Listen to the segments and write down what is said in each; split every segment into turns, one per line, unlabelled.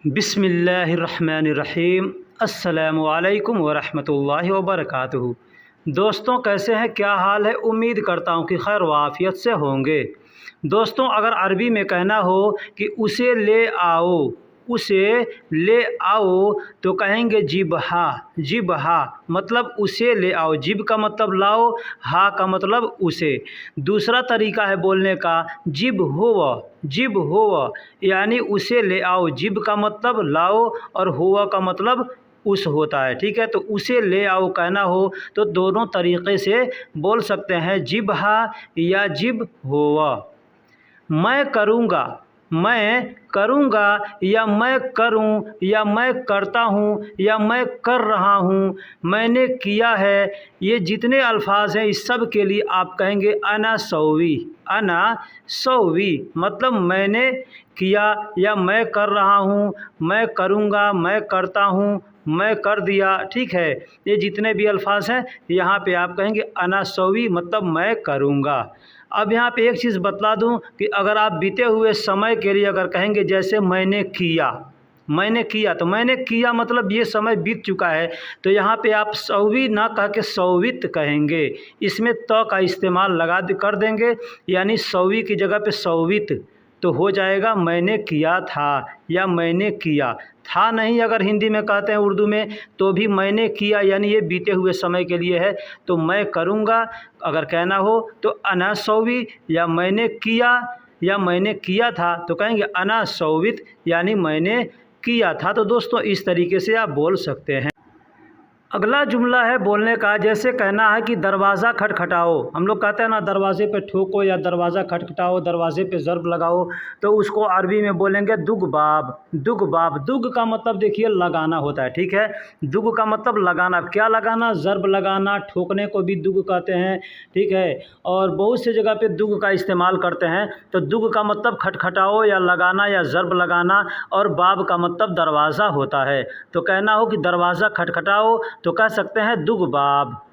बिस्मिल्लाहिर्रहमानिर्रहीम। अस्सलामु अलैकुम वरहमतुल्लाहि वबरकातुहू। दोस्तों, कैसे हैं, क्या हाल है? उम्मीद करता हूँ कि खैर वाफ़ियत से होंगे। दोस्तों, अगर अरबी में कहना हो कि उसे ले आओ, उसे ले आओ, तो कहेंगे जिबहा। जिबहा मतलब उसे ले आओ। जिब का मतलब लाओ, हा का मतलब उसे। दूसरा तरीका है बोलने का, जिब हुआ। जिब हुआ यानी उसे ले आओ। जिब का मतलब लाओ और हुआ का मतलब उस होता है। ठीक है, तो उसे ले आओ कहना हो तो दोनों तरीक़े से बोल सकते हैं, जिबहा या जिब हुआ। मैं करूँगा, मैं करूँगा या मैं करूँ या मैं करता हूँ या मैं कर रहा हूँ, मैंने किया है, ये जितने अल्फाज हैं इस सब के लिए आप कहेंगे अना सौवी। अना सौवी मतलब मैंने किया या मैं कर रहा हूँ, मैं करूँगा, मैं करता हूँ, मैं कर दिया। ठीक है, ये जितने भी अल्फाज हैं यहाँ पे आप कहेंगे अना सौवी मतलब मैं करूँगा। अब यहाँ पे एक चीज़ बतला दूँ कि अगर आप बीते हुए समय के लिए अगर कहेंगे जैसे मैंने किया, मैंने किया, तो मैंने किया मतलब ये समय बीत चुका है, तो यहाँ पे आप सौवी ना कह के सौवित कहेंगे। इसमें त का इस्तेमाल कर देंगे, यानी सौवी की जगह पे सौवित, तो हो जाएगा मैंने किया था या मैंने किया था। नहीं अगर हिंदी में कहते हैं उर्दू में तो भी मैंने किया यानी ये बीते हुए समय के लिए है, तो मैं करूँगा अगर कहना हो तो अना सौवी, या मैंने किया था तो कहेंगे अना सौवित यानी मैंने किया था। तो दोस्तों, इस तरीके से आप बोल सकते हैं। अगला जुमला है बोलने का, जैसे कहना है कि दरवाज़ा खटखटाओ। हम लोग कहते हैं ना, दरवाज़े पे ठोको या दरवाज़ा खटखटाओ, दरवाज़े पे ज़र्ब लगाओ, तो उसको अरबी में बोलेंगे दुगबाब। दुगबाब, दुग का मतलब देखिए लगाना होता है। ठीक है, दुग का मतलब लगाना। क्या लगाना? ज़र्ब लगाना, ठोकने को भी दुग कहते हैं। ठीक है, और बहुत सी जगह पे दुग का इस्तेमाल करते हैं। तो दुग का मतलब खटखटाओ या लगाना या ज़र्ब लगाना, और बाब का मतलब दरवाज़ा होता है। तो कहना हो कि दरवाज़ा खटखटाओ तो कह सकते हैं दुगबाब।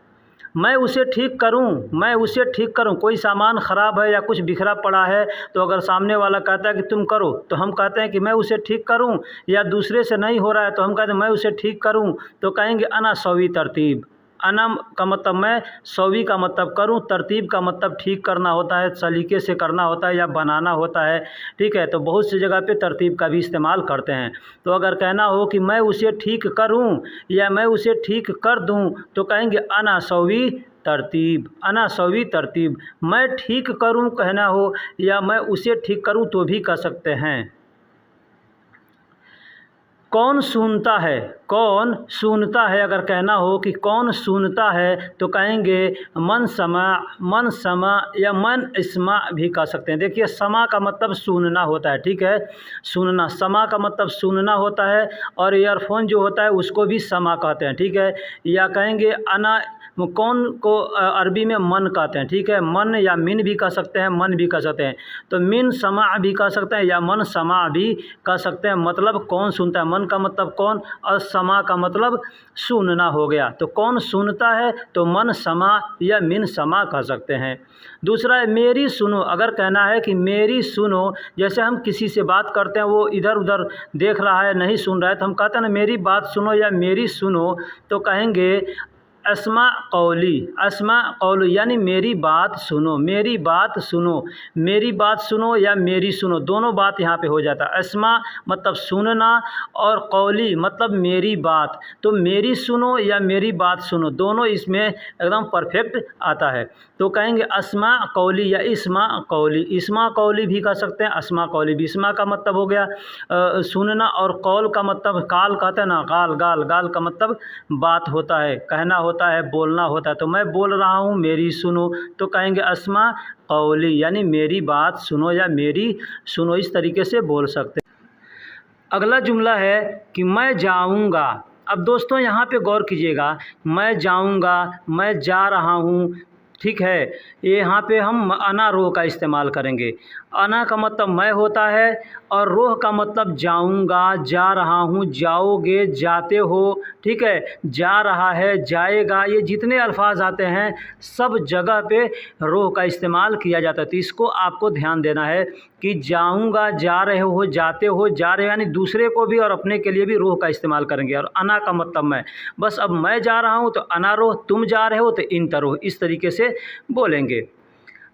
मैं उसे ठीक करूं, मैं उसे ठीक करूं। कोई सामान ख़राब है या कुछ बिखरा पड़ा है, तो अगर सामने वाला कहता है कि तुम करो, तो हम कहते हैं कि मैं उसे ठीक करूं। या दूसरे से नहीं हो रहा है तो हम कहते हैं मैं उसे ठीक करूं, तो कहेंगे अना सौवी तरतीब। अना का मतलब मैं, सौवी का मतलब करूं, तरतीब का मतलब ठीक करना होता है, सलीके से करना होता है या बनाना होता है। ठीक है, तो बहुत सी जगह पे तरतीब का भी इस्तेमाल करते हैं। तो अगर कहना हो कि मैं उसे ठीक करूं या मैं उसे ठीक कर दूं, तो कहेंगे अना सौवी तरतीब। अना सौवी तरतीब। मैं ठीक करूं कहना हो या मैं उसे ठीक करूं तो भी कह सकते हैं। कौन सुनता है, कौन सुनता है अगर कहना हो कि कौन सुनता है, तो कहेंगे मन समा। मन समा या मन इस्मा भी कह सकते हैं। देखिए, समा का मतलब सुनना होता है। ठीक है, सुनना। समा का मतलब सुनना होता है, और ईयरफोन जो होता है उसको भी समा कहते हैं। ठीक है, या कहेंगे अना, कौन को अरबी में मन कहते हैं। ठीक है, मन या मिन भी कह सकते हैं, मन भी कह सकते हैं। तो मिन समा भी कह सकते हैं या मन समा भी कह सकते हैं। मतलब कौन सुनता है, मन का मतलब कौन और समा का मतलब सुनना हो गया। तो कौन सुनता है तो मन समा या मिन समा कह सकते हैं। दूसरा है मेरी सुनो। अगर कहना है कि मेरी सुनो, जैसे हम किसी से बात करते हैं, वो इधर उधर देख रहा है, नहीं सुन रहा है, तो हम कहते हैं ना मेरी बात सुनो या मेरी सुनो, तो कहेंगे अस्मा कौली। अस्मा कौली यानी मेरी बात सुनो, मेरी बात सुनो, मेरी बात सुनो या मेरी सुनो, दोनों बात यहाँ पे हो जाता है। अस्मा मतलब सुनना और कौली मतलब मेरी बात, तो मेरी सुनो या मेरी बात सुनो, दोनों इसमें एकदम परफेक्ट आता है। तो कहेंगे अस्मा कौली या इस्मा कौली। इस्मा कौली भी कह सकते हैं, अस्मा कौली भी। इस्मा का मतलब हो गया सुनना, और कौल का मतलब काल कहते हैं ना, गाल। गाल, गाल का मतलब बात होता है, कहना होता है, बोलना होता है। तो मैं बोल रहा हूँ, मेरी सुनो, तो कहेंगे अस्मा कौली यानी मेरी बात सुनो या मेरी सुनो। इस तरीके से बोल सकते हैं। अगला जुमला है कि मैं जाऊँगा। अब दोस्तों, यहाँ पे गौर कीजिएगा, मैं जाऊँगा, मैं जा रहा हूँ, ठीक है। ये यहाँ पे हम अना रोह का इस्तेमाल करेंगे। अना का मतलब मैं होता है और रोह का मतलब जाऊँगा, जा रहा हूँ, जाओगे, जाते हो, ठीक है, जा रहा है, जाएगा, ये जितने अल्फाज आते हैं सब जगह पे रोह का इस्तेमाल किया जाता है। तो इसको आपको ध्यान देना है कि जाऊँगा, जा रहे हो, जाते हो, जा रहे हो, यानी दूसरे को भी और अपने के लिए भी रोह का इस्तेमाल करेंगे। और अना का मतलब मैं, बस अब मैं जा रहा हूँ तो अना रोह, तुम जा रहे हो तो इन तरोह, इस तरीके से बोलेंगे।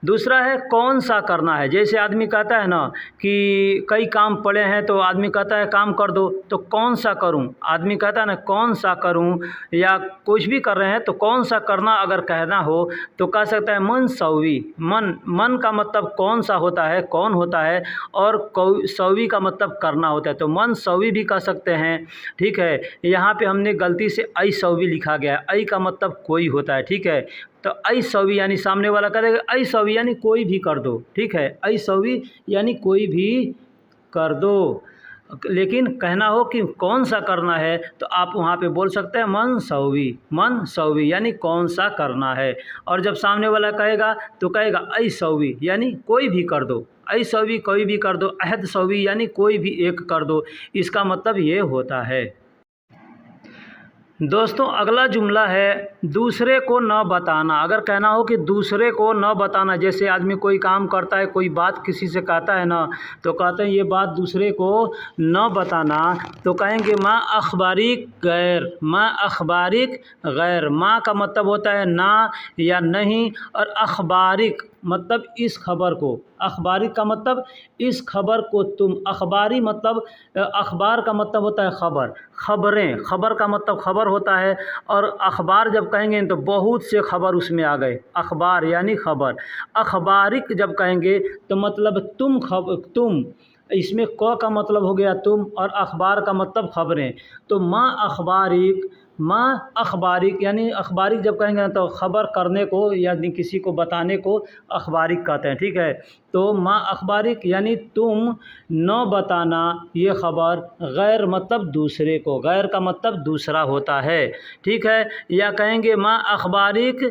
दूसरा है कौन सा करना है। जैसे आदमी कहता है ना कि कई काम पड़े हैं तो आदमी कहता है काम कर दो, तो कौन सा करूं, आदमी कहता है ना कौन सा करूं, या कुछ भी कर रहे हैं तो कौन सा करना अगर कहना हो तो कह सकता है मन सौवी। मन, मन का मतलब कौन सा होता है, कौन होता है, और सौवी का मतलब करना होता है, तो मन सौवी भी कह सकते हैं। ठीक है, यहाँ पे हमने गलती से ऐ सौवी लिखा गया है। ऐ का मतलब कोई होता है, ठीक है, तो ऐ सौवी यानी सामने वाला कह देगा ऐ सौवी यानी कोई भी कर दो, ठीक है, ऐ सौवी यानी कोई भी कर दो। लेकिन कहना हो कि कौन सा करना है तो आप वहाँ पे बोल सकते हैं मन सौवी, मन सौवी यानी कौन सा करना है। और जब सामने वाला कहेगा तो कहेगा ऐ सौवी यानी कोई भी कर दो, ऐ सौवी कोई भी कर दो, अहद सौवी यानी कोई भी एक कर दो, इसका मतलब ये होता है। दोस्तों अगला जुमला है दूसरे को न बताना। अगर कहना हो कि दूसरे को न बताना, जैसे आदमी कोई काम करता है, कोई बात किसी से कहता है ना, तो कहते हैं ये बात दूसरे को न बताना, तो कहेंगे माँ अखबारिक गैर, माँ अखबारिक गैर। माँ का मतलब होता है ना या नहीं, और अखबारिक मतलब इस खबर को, अखबारिक का मतलब इस खबर को तुम, अखबारी मतलब अखबार का मतलब होता है खबर, खबरें, खबर का मतलब खबर होता है, और अखबार जब कहेंगे तो बहुत से खबर उसमें आ गए, अखबार यानी खबर। अखबारिक जब कहेंगे तो मतलब तुम, तुम, इसमें क का मतलब हो गया तुम, और अखबार का मतलब खबरें। तो माँ अखबारिक, माँ अखबारिक यानी अखबारिक जब कहेंगे ना तो खबर करने को यानी किसी को बताने को अखबारिक कहते हैं, ठीक है। तो माँ अखबारिक यानी तुम न बताना ये खबर, गैर मतलब दूसरे को, गैर का मतलब दूसरा होता है, ठीक है। या कहेंगे माँ अखबारिक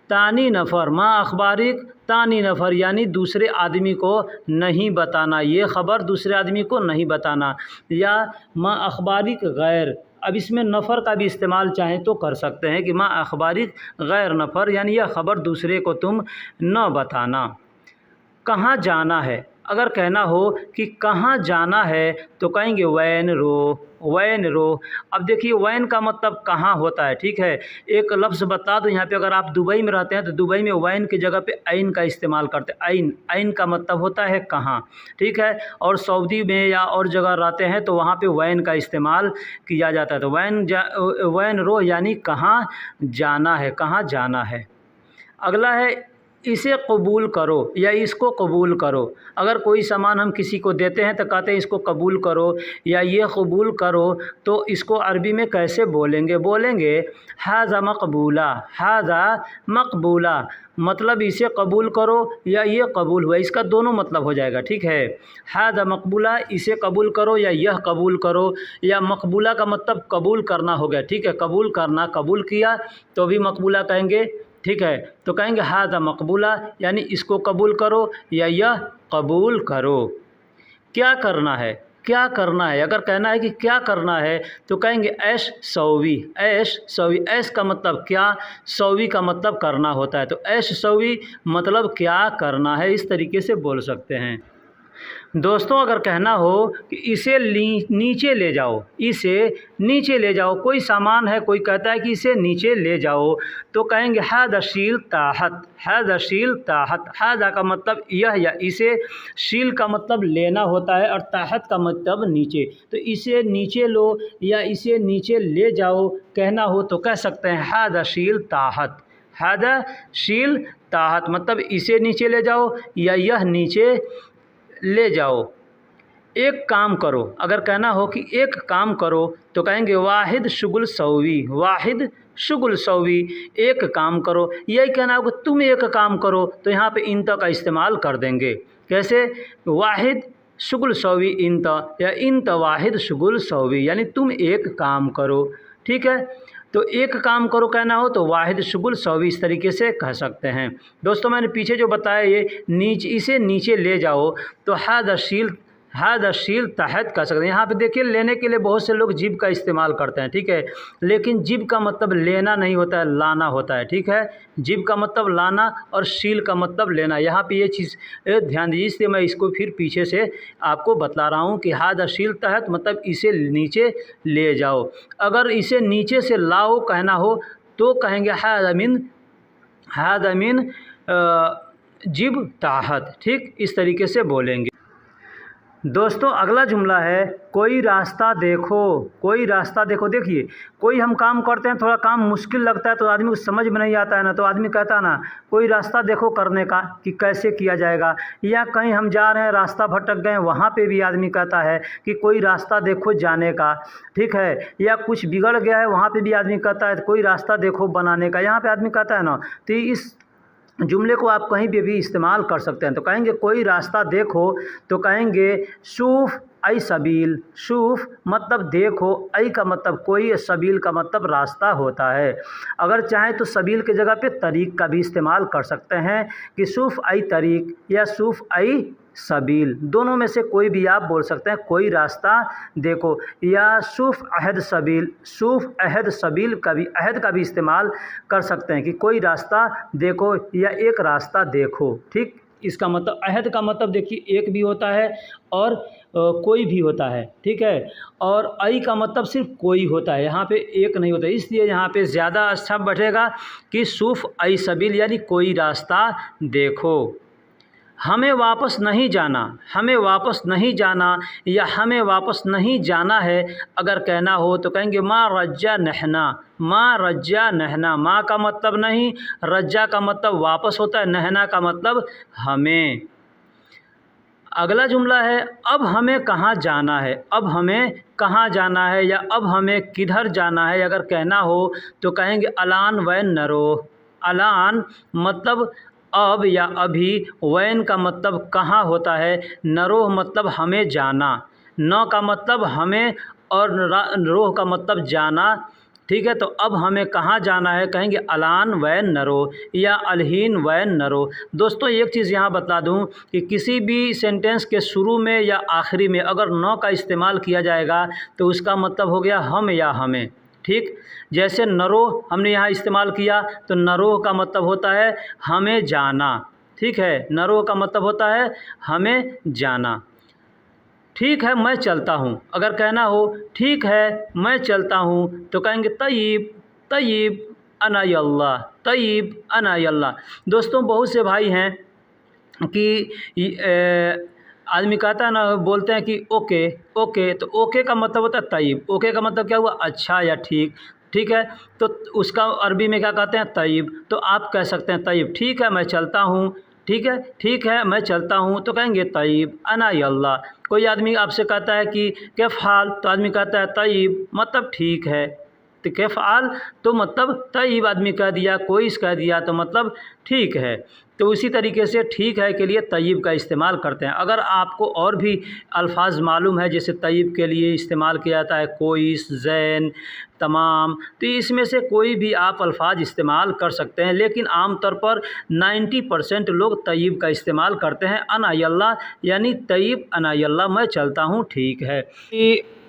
तानी नफ़र, माँ अखबारिक तानी नफ़र यानी दूसरे आदमी को नहीं बताना, ये ख़बर दूसरे आदमी को नहीं बताना। या माँ अखबारिक गैर, अब इसमें नफ़र का भी इस्तेमाल चाहें तो कर सकते हैं कि माँ अखबारिक गैर नफ़र यानी यह ख़बर दूसरे को तुम न बताना। कहाँ जाना है, अगर कहना हो कि कहाँ जाना है तो कहेंगे वैन रो, वैन रो। अब देखिए वैन का मतलब कहाँ होता है, ठीक है। एक लफ्ज़ बता दो यहाँ पे, अगर आप दुबई में रहते हैं तो दुबई में वैन की जगह पे ऐन का इस्तेमाल करते हैं। ऐन, ऐन का मतलब होता है कहाँ, ठीक है। और सऊदी में या और जगह रहते हैं तो वहाँ पे वैन का इस्तेमाल किया जाता है। तो वैन रो यानी कहाँ जाना है, कहाँ जाना है। अगला है इसे कबूल करो या इसको कबूल करो। अगर कोई सामान हम किसी को देते हैं तो कहते हैं इसको कबूल करो या ये कबूल करो, तो इसको अरबी में कैसे बोलेंगे, बोलेंगे हाज़ा मकबूला, हाज़ा मकबूला, मतलब इसे कबूल करो या ये कबूल हुआ, इसका दोनों मतलब हो जाएगा, ठीक है। हाज़ा मकबूला इसे कबूल करो या यह कबूल करो, या मकबूला का मतलब कबूल करना हो गया, ठीक है, कबूल करना, कबूल किया तो भी मकबूला कहेंगे, ठीक है। तो कहेंगे हाज़ा मकबूला यानी इसको कबूल करो या यह कबूल करो। क्या करना है, क्या करना है, अगर कहना है कि क्या करना है तो कहेंगे ऐश सौवी, ऐश सौवी। ऐश का मतलब क्या, सौवी का मतलब करना होता है, तो ऐश सौवी मतलब क्या करना है, इस तरीके से बोल सकते हैं। दोस्तों अगर कहना हो कि इसे नीचे ले जाओ, इसे नीचे ले जाओ, कोई सामान है, कोई कहता है कि इसे नीचे ले जाओ, तो कहेंगे हाज़ा शील ताहत, हाज़ा शील ताहत। हाज़ा का मतलब यह या इसे, शील का मतलब लेना होता है और ताहत का मतलब नीचे, तो इसे नीचे लो या इसे नीचे ले जाओ कहना हो तो कह सकते हैं हाज़ा शील ताहत, हाज़ा शील ताहत, मतलब इसे नीचे ले जाओ या यह नीचे ले जाओ। एक काम करो, अगर कहना हो कि एक काम करो तो कहेंगे वाहिद शुगुल सौवी, वाहिद शुगुल सौवी, एक काम करो। यही कहना हो कि तुम एक काम करो तो यहाँ पे इंत का इस्तेमाल कर देंगे, कैसे, वाहिद शुगुल सौवी इंत, या इंत वाहिद शुगुल सौवी यानी तुम एक काम करो, ठीक है। तो एक काम करो कहना हो तो वाहिद शुगुल सौ भी इस तरीके से कह सकते हैं। दोस्तों मैंने पीछे जो बताया ये नीचे, इसे नीचे ले जाओ तो हादशील तहत कह सकते हैं। यहाँ पे देखिए लेने के लिए बहुत से लोग जिब का इस्तेमाल करते हैं, ठीक है, लेकिन जिब का मतलब लेना नहीं होता है, लाना होता है, ठीक है। जिब का मतलब लाना और शील का मतलब लेना। यहाँ पे ये चीज़ ध्यान दीजिए, इसलिए मैं इसको फिर पीछे से आपको बतला रहा हूँ कि हादशील तहत मतलब इसे नीचे ले जाओ। अगर इसे नीचे से लाओ कहना हो तो कहेंगे हादमिन जिब ताहत, ठीक, इस तरीके से बोलेंगे। दोस्तों अगला जुमला है कोई रास्ता देखो। कोई रास्ता देखो, देखिए कोई हम काम करते हैं, थोड़ा काम मुश्किल लगता है तो आदमी को समझ में नहीं आता है ना, तो आदमी कहता है ना कोई रास्ता देखो करने का कि कैसे किया जाएगा। या कहीं हम जा रहे हैं रास्ता भटक गए, वहाँ पे भी आदमी कहता है कि कोई रास्ता देखो जाने का, ठीक है। या कुछ बिगड़ गया है, वहाँ पे भी आदमी कहता है कोई रास्ता देखो बनाने का। यहाँ पे आदमी कहता है ना, तो इस जुमले को आप कहीं पे भी इस्तेमाल कर सकते हैं। तो कहेंगे कोई रास्ता देखो तो कहेंगे शूफ आई सबील। शूफ मतलब देखो, आई का मतलब कोई, सबील का मतलब रास्ता होता है। अगर चाहें तो सबील की जगह पे तरीक का भी इस्तेमाल कर सकते हैं कि शूफ आई तरीक या शूफ आई सबील, दोनों में से कोई भी आप बोल सकते हैं। कोई रास्ता देखो या शूफ अहद सबील। शूफ अहद सबील का भी, अहद का भी इस्तेमाल कर सकते हैं कि कोई रास्ता देखो या एक रास्ता देखो, ठीक। इसका मतलब अहद का मतलब देखिए एक भी होता है और कोई भी होता है, ठीक है। और आई का मतलब सिर्फ कोई होता है, यहाँ पे एक नहीं होता, इसलिए यहाँ पे ज़्यादा अच्छा बैठेगा कि शूफ आई सबील यानी कोई रास्ता देखो। हमें वापस नहीं जाना, हमें वापस नहीं जाना या हमें वापस नहीं जाना है अगर कहना हो तो कहेंगे माँ रज्जा नहना। माँ रज्जा नहना, माँ का मतलब नहीं, रज्जा का मतलब वापस होता है, नहना का मतलब हमें। अगला जुमला है अब हमें कहाँ जाना है। अब हमें कहाँ जाना है या अब हमें किधर जाना है अगर कहना हो तो कहेंगे अलान वैन नरो। अलान मतलब अब या अभी, वैन का मतलब कहाँ होता है, नरोह मतलब हमें जाना। न का मतलब हमें और रोह का मतलब जाना, ठीक है। तो अब हमें कहाँ जाना है कहेंगे अलान वैन नरो या अलहीन वैन नरो। दोस्तों एक चीज़ यहाँ बता दूँ कि किसी भी सेंटेंस के शुरू में या आखिरी में अगर न का इस्तेमाल किया जाएगा तो उसका मतलब हो गया हम या हमें, ठीक। जैसे नरो हमने यहाँ इस्तेमाल किया तो नरो का मतलब होता है हमें जाना, ठीक है। नरो का मतलब होता है हमें जाना। ठीक है मैं चलता हूँ, अगर कहना हो ठीक है मैं चलता हूँ तो कहेंगे तय्यब तय्यब अना यल्लाह, तय्यब अना यल्लाह। दोस्तों बहुत से भाई हैं कि आदमी कहता है ना, बोलते हैं कि ओके ओके, तो ओके का मतलब होता है तय्यब। ओके का मतलब क्या हुआ, अच्छा या ठीक, ठीक है। तो उसका अरबी में क्या कहते हैं, तय्यब। तो आप कह सकते हैं तय्यब, ठीक है मैं चलता हूँ, ठीक है मैं चलता हूँ तो कहेंगे तय्यब अना यल्लाह। कोई आदमी आपसे कहता है कि कैफ हाल, तो आदमी कहता है तय्यब मतलब ठीक है, तो कैफ हाल तो मतलब तय्यब आदमी कह दिया, कोई कह दिया तो मतलब ठीक है। तो उसी तरीके से ठीक है के लिए तय्यब का इस्तेमाल करते हैं। अगर आपको और भी अल्फाज मालूम है जैसे तय्यब के लिए इस्तेमाल किया जाता है कोइस, ज़ैन, तमाम, तो इसमें से कोई भी आप अल्फाज इस्तेमाल कर सकते हैं, लेकिन आमतौर पर 90% लोग तय्यब का इस्तेमाल करते हैं। अना यल्लाह यानी तय्यब अना यल्लाह मैं चलता हूँ, ठीक है।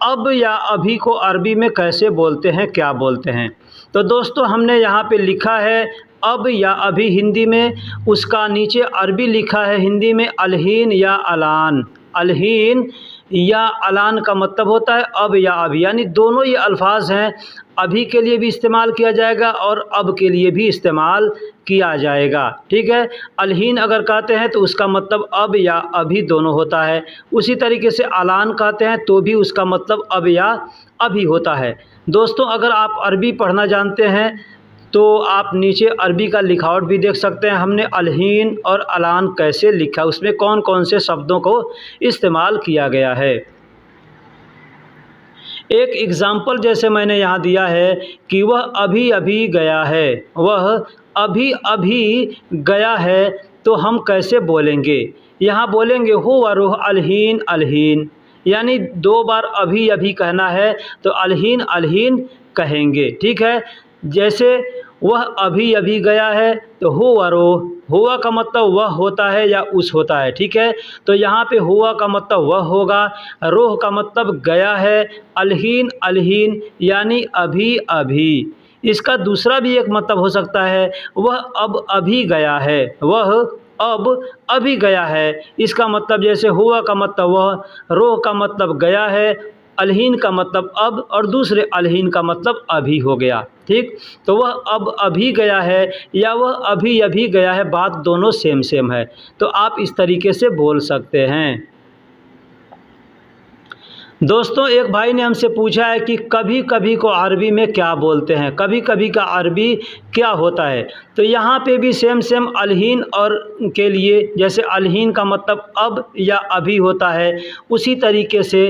अब या अभी को अरबी में कैसे बोलते हैं, क्या बोलते हैं, तो दोस्तों हमने यहाँ पे लिखा है अब या अभी हिंदी में, उसका नीचे अरबी लिखा है हिंदी में अलहीन या अलान। अलहीन या अलान का मतलब होता है अब या अभी, यानी दोनों ये अल्फाज हैं, अभी के लिए भी इस्तेमाल किया जाएगा और अब के लिए भी इस्तेमाल किया जाएगा, ठीक है। अलहीन अगर कहते हैं तो उसका मतलब अब या अभी दोनों होता है। उसी तरीके से अलान कहते हैं तो भी उसका मतलब अब या अभी होता है। दोस्तों अगर आप अरबी पढ़ना जानते हैं तो आप नीचे अरबी का लिखावट भी देख सकते हैं, हमने अलहीन और अलान कैसे लिखा, उसमें कौन कौन से शब्दों को इस्तेमाल किया गया है। एक एग्ज़ाम्पल जैसे मैंने यहाँ दिया है कि वह अभी अभी गया है, वह अभी अभी गया है, तो हम कैसे बोलेंगे, यहाँ बोलेंगे हो व रुह अलहीन अलहीन, यानी 2 बार अभी अभी कहना है तो अलहीन अलहीन कहेंगे। ठीक है, जैसे वह अभी अभी गया है तो हुआ रोह, हुआ का मतलब वह होता है या उस होता है। ठीक है, तो यहाँ पे हुआ का मतलब वह होगा, रोह का मतलब गया है, अलहीन अलहीन यानी अभी अभी। इसका दूसरा भी एक मतलब हो सकता है, वह अब अभी गया है, वह अब अभी गया है। इसका मतलब जैसे हुआ का मतलब वह, रोह का मतलब गया है, अलहीन का मतलब अब और दूसरे अलहीन का मतलब अभी हो गया। ठीक, तो वह अब अभी गया है या वह अभी अभी गया है, बात दोनों सेम सेम है, तो आप इस तरीके से बोल सकते हैं। दोस्तों, एक भाई ने हमसे पूछा है कि कभी कभी को अरबी में क्या बोलते हैं, कभी कभी का अरबी क्या होता है। तो यहाँ पे भी सेम सेम अलहीन और के लिए, जैसे अलहीन का मतलब अब या अभी होता है, उसी तरीके से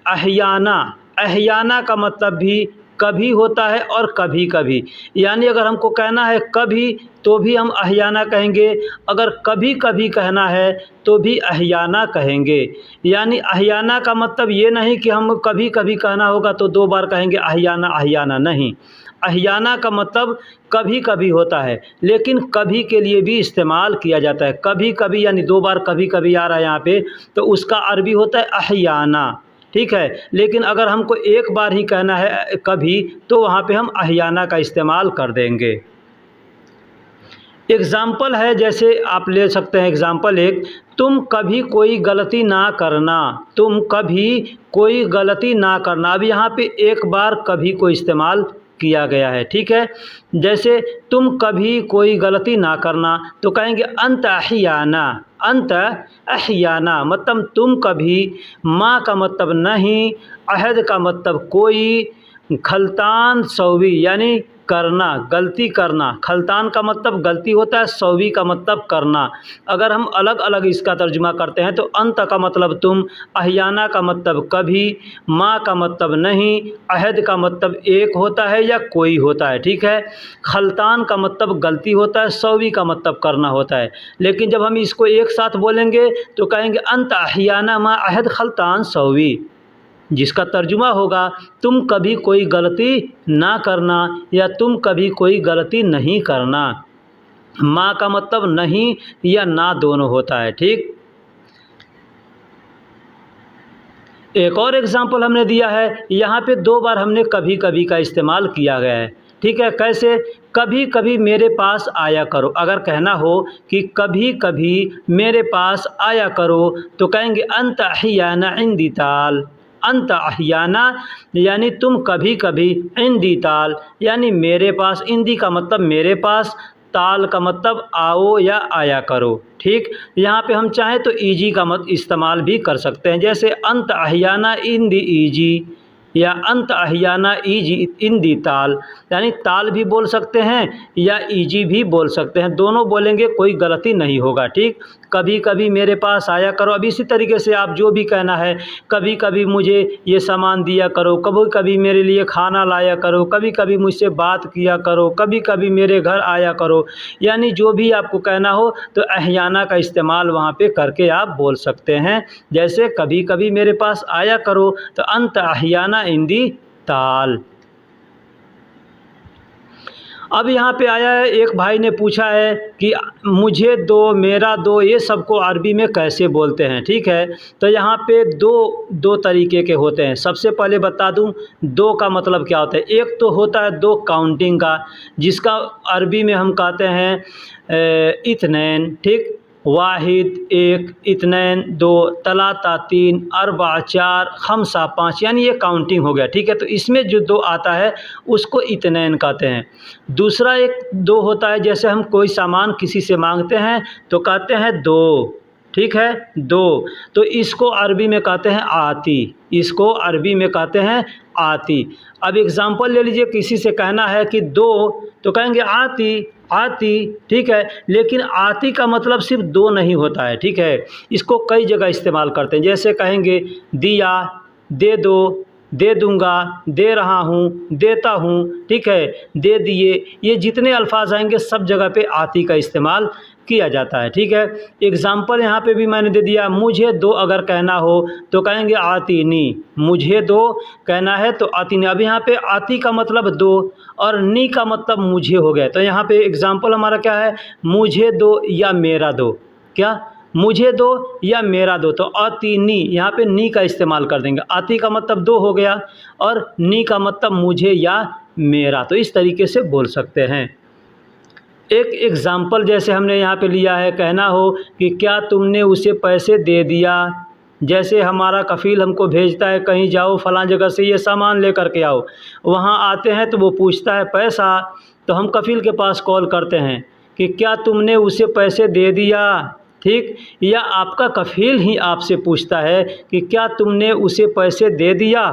अहयाना, अहयाना का मतलब भी कभी होता है और कभी कभी। यानी अगर हमको कहना है कभी तो भी हम अहयाना कहेंगे, अगर कभी कभी कहना है तो भी अहयाना कहेंगे। यानी अहयाना का मतलब ये नहीं कि हम कभी कभी कहना होगा तो 2 बार कहेंगे अहयाना अहयाना, नहीं। अहयाना का मतलब कभी कभी होता है, लेकिन कभी के लिए भी इस्तेमाल किया जाता है। कभी कभी यानी 2 बार कभी कभी आ रहा है यहाँ पे, तो उसका अरबी होता है अहयाना। ठीक है, लेकिन अगर हमको एक बार ही कहना है कभी, तो वहाँ पे हम अहयाना का इस्तेमाल कर देंगे। एग्ज़ाम्पल है, जैसे आप ले सकते हैं एग्ज़ाम्पल एक, तुम कभी कोई गलती ना करना, तुम कभी कोई गलती ना करना। अब यहाँ पे एक बार कभी को इस्तेमाल किया गया है। ठीक है, जैसे तुम कभी कोई गलती ना करना, तो कहेंगे अंत अहियाना, अंत अहियाना मतलब तुम कभी, माँ का मतलब नहीं, अहद का मतलब कोई, खलतान सौवी यानी करना, गलती करना। खलतान का मतलब गलती होता है, सौवी का मतलब करना। अगर हम अलग अलग इसका तर्जुमा करते हैं तो अंत का मतलब तुम, अहियाना का मतलब कभी, माँ का मतलब नहीं, अहद का मतलब एक होता है या कोई होता है। ठीक है, खलतान का मतलब गलती होता है, सौवी का मतलब करना होता है। लेकिन जब हम इसको एक साथ बोलेंगे तो कहेंगे अंत अहियाना मा अहद खलतान सौवी, जिसका तर्जुमा होगा तुम कभी कोई गलती ना करना या तुम कभी कोई गलती नहीं करना। माँ का मतलब नहीं या ना दोनों होता है। ठीक, एक और एग्जाम्पल हमने दिया है, यहाँ पे 2 बार हमने कभी कभी का इस्तेमाल किया गया है। ठीक है, कैसे, कभी कभी मेरे पास आया करो। अगर कहना हो कि कभी कभी मेरे पास आया करो, तो कहेंगे अंत अहियाना इंदी ताल, अंत अहियाना यानी तुम कभी कभी, इंदी ताल यानी मेरे पास, इंदी का मतलब मेरे पास, ताल का मतलब आओ या आया करो। ठीक, यहाँ पे हम चाहें तो ईजी का मत इस्तेमाल भी कर सकते हैं, जैसे अंत अहियाना इन दी ईजी या अंत अहियाना ईजी इन दी ताल, यानी ताल भी बोल सकते हैं या ईजी भी बोल सकते हैं, दोनों बोलेंगे कोई गलती नहीं होगा। ठीक, कभी कभी मेरे पास आया करो। अब इसी तरीके से आप जो भी कहना है, कभी कभी मुझे ये सामान दिया करो, कभी कभी मेरे लिए खाना लाया करो, कभी कभी मुझसे बात किया करो, कभी कभी मेरे घर आया करो, यानी जो भी आपको कहना हो तो अहियाना का इस्तेमाल वहाँ पे करके आप बोल सकते हैं। जैसे कभी कभी मेरे पास आया करो तो अंत अहियाना इंदी ताल। अब यहाँ पे आया है, एक भाई ने पूछा है कि मुझे दो, मेरा दो, ये सबको अरबी में कैसे बोलते हैं। ठीक है, तो यहाँ पे दो तरीके के होते हैं। सबसे पहले बता दूँ दो का मतलब क्या होता है। एक तो होता है दो काउंटिंग का, जिसका अरबी में हम कहते हैं इत्नैन। ठीक, वाहिद एक, इत्नैन दो, तलाता तीन, अरबा चार, खमसा पाँच, यानी ये काउंटिंग हो गया। ठीक है, तो इसमें जो दो आता है उसको इत्नैन कहते हैं। दूसरा एक दो होता है, जैसे हम कोई सामान किसी से मांगते हैं तो कहते हैं दो। ठीक है, दो, तो इसको अरबी में कहते हैं आती, इसको अरबी में कहते हैं आती। अब एग्ज़ाम्पल ले लीजिए, किसी से कहना है कि दो, तो कहेंगे आती आती। ठीक है, लेकिन आती का मतलब सिर्फ दो नहीं होता है। ठीक है, इसको कई जगह इस्तेमाल करते हैं, जैसे कहेंगे दिया, दे दो, दे दूंगा, दे रहा हूँ, देता हूँ। ठीक है, दे दिए, ये जितने अल्फाज आएंगे सब जगह पे आती का इस्तेमाल किया जाता है। ठीक है, एग्जाम्पल यहाँ पे भी मैंने दे दिया, मुझे दो अगर कहना हो तो कहेंगे आतीनी, मुझे दो कहना है तो आतीनी। अब यहाँ पे आती का मतलब दो और नी का मतलब मुझे हो गया, तो यहाँ पे एग्जाम्पल हमारा क्या है, मुझे दो या मेरा दो। क्या, मुझे दो या मेरा दो, तो आतीनी, यहाँ पे नी का इस्तेमाल कर देंगे। आती का मतलब दो हो गया और नी का मतलब मुझे या मेरा, तो इस तरीके से बोल सकते हैं। एक एग्ज़ाम्पल जैसे हमने यहाँ पे लिया है, कहना हो कि क्या तुमने उसे पैसे दे दिया। जैसे हमारा कफ़ील हमको भेजता है कहीं जाओ फ़लाँ जगह से ये सामान लेकर के आओ, वहाँ आते हैं तो वो पूछता है पैसा, तो हम कफ़ील के पास कॉल करते हैं कि क्या तुमने उसे पैसे दे दिया। ठीक, या आपका कफ़ील ही आपसे पूछता है कि क्या तुमने उसे पैसे दे दिया,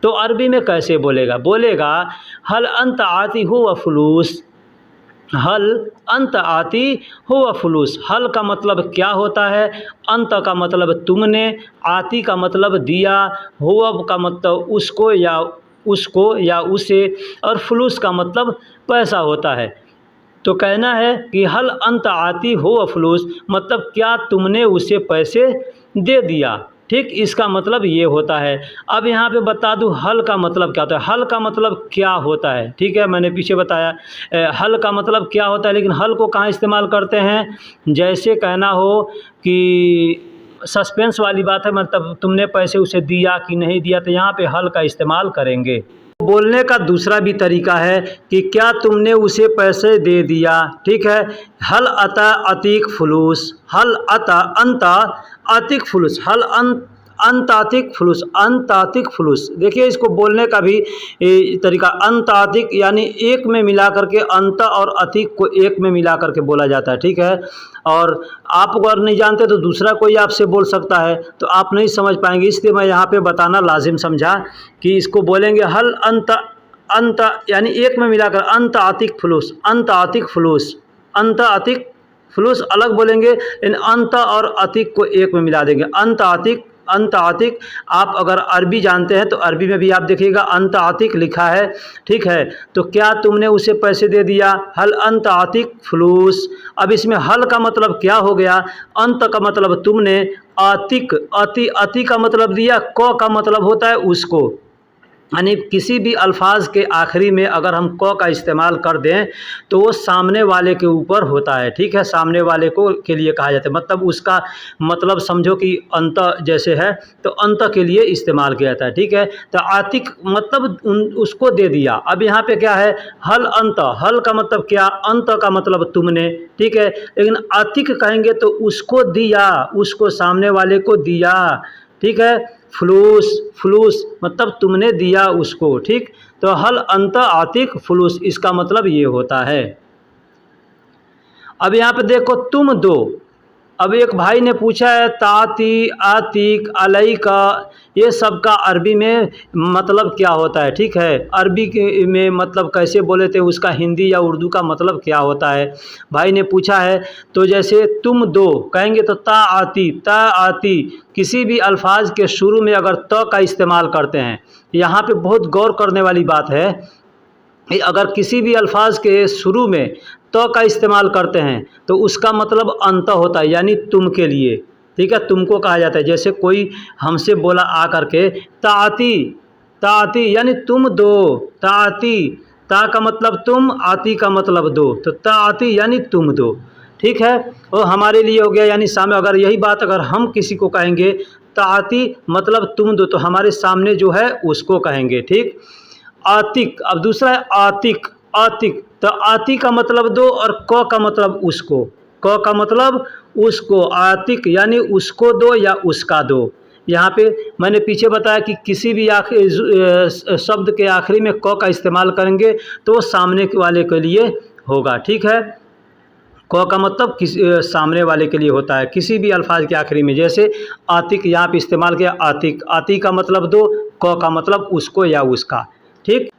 तो अरबी में कैसे बोलेगा, बोलेगा हल अंत आती हो व फलूस, हल अंत आती हो व फलूस। हल का मतलब क्या होता है, अंत का मतलब तुमने, आती का मतलब दिया, हुआ का मतलब उसको या उसे, और फलूस का मतलब पैसा होता है। तो कहना है कि हल अंत आती हो व फलूस, मतलब क्या तुमने उसे पैसे दे दिया। ठीक, इसका मतलब ये होता है। अब यहाँ पे बता दूँ हल का मतलब क्या होता है। हल का मतलब क्या होता है, ठीक है, मैंने पीछे बताया हल का मतलब क्या होता है, लेकिन हल को कहाँ इस्तेमाल करते हैं। जैसे कहना हो कि सस्पेंस वाली बात है, मतलब तुमने पैसे उसे दिया कि नहीं दिया, तो यहाँ पे हल का इस्तेमाल करेंगे। बोलने का दूसरा भी तरीका है कि क्या तुमने उसे पैसे दे दिया। ठीक है, हल अता अतीक फलूस, हल अता अंता आतिक फलूस, हल अंतातिक फलूस, अंतातिक फलूस। देखिए इसको बोलने का भी तरीका, अंतातिक यानी एक में मिला करके, अंत और अतिक को एक में मिला करके बोला जाता है। ठीक है, और आप अगर नहीं जानते तो दूसरा कोई आपसे बोल सकता है तो आप नहीं समझ पाएंगे, इसलिए मैं यहाँ पे बताना लाजिम समझा कि इसको बोलेंगे हल अंत यानी एक में मिलाकर, अंत आतिक फलूस, अंत आतिक फलूस, अंत आतिक फलूस अलग बोलेंगे, इन अंत और अतिक को एक में मिला देंगे, अंत आतिक, अंत आतिक। आप अगर अरबी जानते हैं तो अरबी में भी आप देखिएगा अंत आतिक लिखा है। ठीक है, तो क्या तुमने उसे पैसे दे दिया, हल अंत आतिक फलूस। अब इसमें हल का मतलब क्या हो गया, अंत का मतलब तुमने, आतिक, अति का मतलब दिया, क का मतलब होता है उसको, यानी किसी भी अल्फाज के आखिरी में अगर हम क का इस्तेमाल कर दें तो वो सामने वाले के ऊपर होता है। ठीक है, सामने वाले को के लिए कहा जाता है, मतलब उसका मतलब समझो कि अंत जैसे है तो अंत के लिए इस्तेमाल किया जाता है। ठीक है, तो आतिक मतलब उसको दे दिया। अब यहाँ पे क्या है, हल अंत, हल का मतलब क्या, अंत का मतलब तुमने। ठीक है, लेकिन आतिक कहेंगे तो उसको दिया, उसको सामने वाले को दिया। ठीक है, फलूस, फलूस मतलब तुमने दिया उसको। ठीक, तो हल अंत आतिक फलूस, इसका मतलब ये होता है। अब यहाँ पे देखो तुम दो, अब एक भाई ने पूछा है ताती, आतिक, अलई का, ये सब का अरबी में मतलब क्या होता है। ठीक है, अरबी के में मतलब कैसे बोले थे, उसका हिंदी या उर्दू का मतलब क्या होता है। भाई ने पूछा है तो जैसे तुम दो कहेंगे तो ता आती, ता आती। किसी भी अल्फाज के शुरू में अगर त का इस्तेमाल करते हैं, यहाँ पे बहुत गौर करने वाली बात है, अगर किसी भी अल्फाज के शुरू में तो का इस्तेमाल करते हैं तो उसका मतलब अंत होता है, यानी तुम के लिए। ठीक है, तुमको कहा जाता है। जैसे कोई हमसे बोला आ करके ताती, ताती यानी तुम दो, ताती, ता का मतलब तुम, आती का मतलब दो, तो ताती यानी तुम दो। ठीक है, वो हमारे लिए हो गया, यानी सामने अगर यही बात अगर हम किसी को कहेंगे ताती मतलब तुम दो, तो हमारे सामने जो है उसको कहेंगे। ठीक, आतिक, अब दूसरा है आतिक, आतिक, तो आती का मतलब दो और क का मतलब उसको, क का मतलब उसको, आतिक यानी उसको दो या उसका दो। यहाँ पे मैंने पीछे बताया कि किसी भी शब्द के आखिरी में क का इस्तेमाल करेंगे तो वो सामने वाले के लिए होगा। ठीक है, क का मतलब सामने वाले के लिए होता है किसी भी अल्फाज के आखिरी में। जैसे आतिक यहाँ पे इस्तेमाल किया, आतिक, आती का मतलब दो, क का मतलब उसको या उसका। ठीक,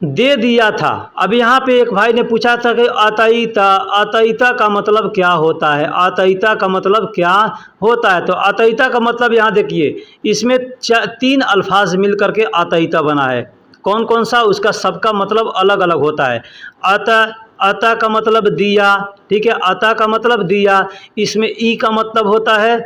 दे दिया था। अब यहाँ पे एक भाई ने पूछा था कि आतईता, आतईता का मतलब क्या होता है, आतईता का मतलब क्या होता है। तो आतईता का मतलब यहाँ देखिए, इसमें तीन अल्फाज मिल करके आतईता बना है। कौन कौन सा, उसका सबका मतलब अलग अलग होता है। अता का मतलब दिया, ठीक है, अता का मतलब दिया। इसमें ई का मतलब होता है,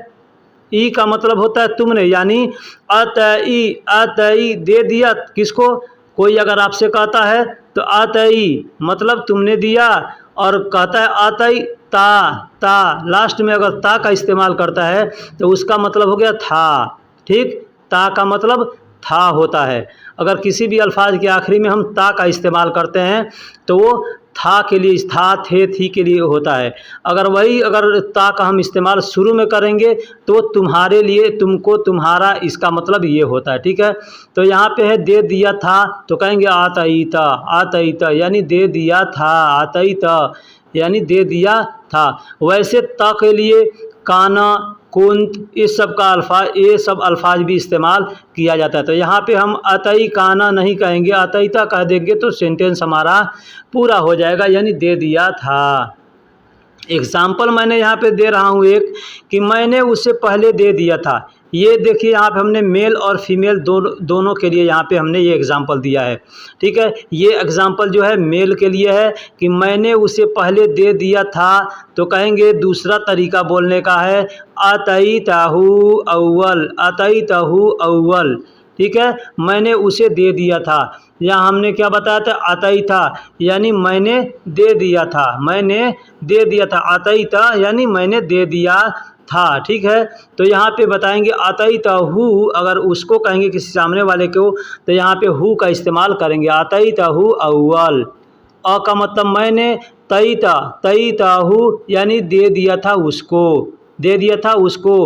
ई का मतलब होता है तुमने, यानी अतई, अतई दे दिया किसको, कोई अगर आपसे कहता है तो अतई मतलब तुमने दिया, और कहता है अतई ता, ता लास्ट में अगर ता का इस्तेमाल करता है तो उसका मतलब हो गया था, ठीक, ता का मतलब था होता है। अगर किसी भी अल्फाज के आखिरी में हम ता का इस्तेमाल करते हैं तो वो था के लिए, था, थे, थी के लिए होता है। अगर ता का हम इस्तेमाल शुरू में करेंगे तो तुम्हारे लिए, तुमको, तुम्हारा, इसका मतलब ये होता है, ठीक है। तो यहाँ पे है दे दिया था, तो कहेंगे आतईता, आतईता यानी दे दिया था, आतईता यानी दे दिया था। वैसे ता के लिए काना, कुंत, इस सब का अल्फाज, ये सब अल्फाज भी इस्तेमाल किया जाता है। तो यहाँ पे हम अतई काना नहीं कहेंगे, अतईता कह देंगे तो सेंटेंस हमारा पूरा हो जाएगा, यानी दे दिया था। एग्जाम्पल मैंने यहाँ पे दे रहा हूँ एक, कि मैंने उसे पहले दे दिया था। ये देखिए यहाँ पे हमने मेल और फीमेल दोनों के लिए यहाँ पे हमने ये एग्जाम्पल दिया है, ठीक है। ये एग्जाम्पल जो है मेल के लिए है कि मैंने उसे पहले दे दिया था, तो कहेंगे दूसरा तरीका बोलने का है अतईतहु अव्वल, अतईतहु अव्वल, ठीक है। मैंने उसे दे दिया था, यहाँ हमने क्या बताया था, अतई था यानी मैंने दे दिया था, मैंने दे दिया था, अतई था यानी मैंने दे दिया था, ठीक है। तो यहाँ पे बताएंगे अतई तहु, अगर उसको कहेंगे किसी सामने वाले को तो यहाँ पे हु का इस्तेमाल करेंगे, अतई तहु अव्वल। अ का मतलब मैंने, तई था, तई तहु यानी दे दिया था उसको, दे दिया था उसको,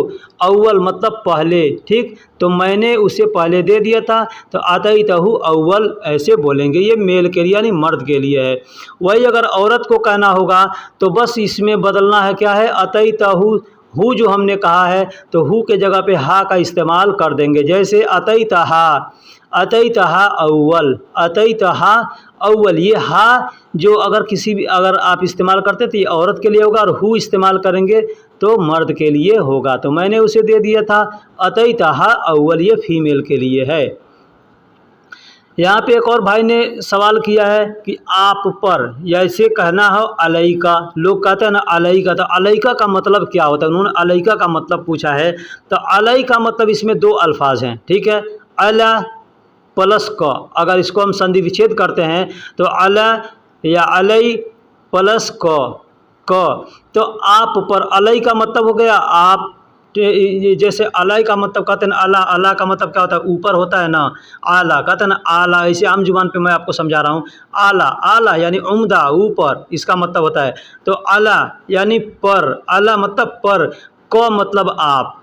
अव्वल मतलब पहले, ठीक। तो मैंने उसे पहले दे दिया था, तो अतईतहु अव्वल ऐसे बोलेंगे। ये मेल के लिए यानी मर्द के लिए है। वही अगर औरत को कहना होगा तो बस इसमें बदलना है, क्या है, अतईतहु, हु जो हमने कहा है तो हु के जगह पे हा का इस्तेमाल कर देंगे। जैसे अतईतहा, अतईतहा अव्वल, अतईतहा अव्वल, ये हा जो अगर किसी भी, अगर आप इस्तेमाल करते तो ये औरत के लिए होगा, और हु इस्तेमाल करेंगे तो मर्द के लिए होगा। तो मैंने उसे दे दिया था, अतईतहा अव्वल, ये फीमेल के लिए है। यहाँ पे एक और भाई ने सवाल किया है कि आप पर, या इसे कहना हो अलैका, लोग कहते हैं ना अलैका, तो अलैका का मतलब क्या होता है, उन्होंने अलैका का मतलब पूछा है। तो अलई का मतलब इसमें दो अल्फाज हैं, ठीक है, अला प्लस क, अगर इसको हम संधि विच्छेद करते हैं तो अला या अलई प्लस क, तो आप पर, अलई का मतलब हो गया आप, जैसे अलई का मतलब कहते हैं ना अला, अला का मतलब क्या होता है, ऊपर होता है ना, आला कहते हैं ना आला, ऐसे आम जुबान पे मैं आपको समझा रहा हूँ। आला, आला यानी उम्दा, ऊपर, इसका मतलब होता है। तो अला यानी पर, अला मतलब पर, क मतलब आप,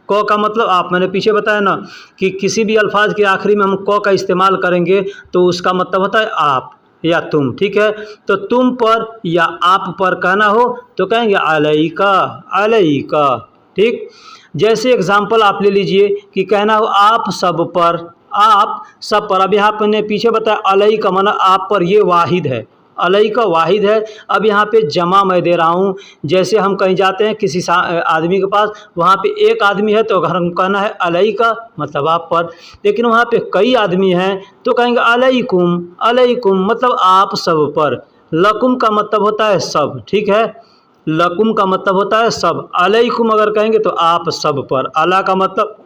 क का मतलब आप, मैंने पीछे बताया ना कि किसी भी अल्फाज के आखिरी में हम क का इस्तेमाल करेंगे तो उसका मतलब होता है आप या तुम, ठीक है। तो तुम पर या आप पर कहना हो तो कहेंगे अलैका, अलैका, ठीक। जैसे एग्जाम्पल आप ले लीजिए कि कहना हो आप सब पर, आप सब पर, अब यहाँ पर ने पीछे बताया अलई का माना आप पर, ये वाहिद है, अलई का वाहिद है। अब यहाँ पे जमा मैं दे रहा हूँ, जैसे हम कहीं जाते हैं किसी आदमी के पास, वहाँ पे एक आदमी है तो अगर हम कहना है अलई का मतलब आप पर, लेकिन वहाँ पे कई आदमी हैं तो कहेंगे अलैकुम, अलैकुम मतलब आप सब पर। लकुम का मतलब होता है सब, ठीक है, लकुम का मतलब होता है सब, अलैकुम अगर कहेंगे तो आप सब पर, अला का मतलब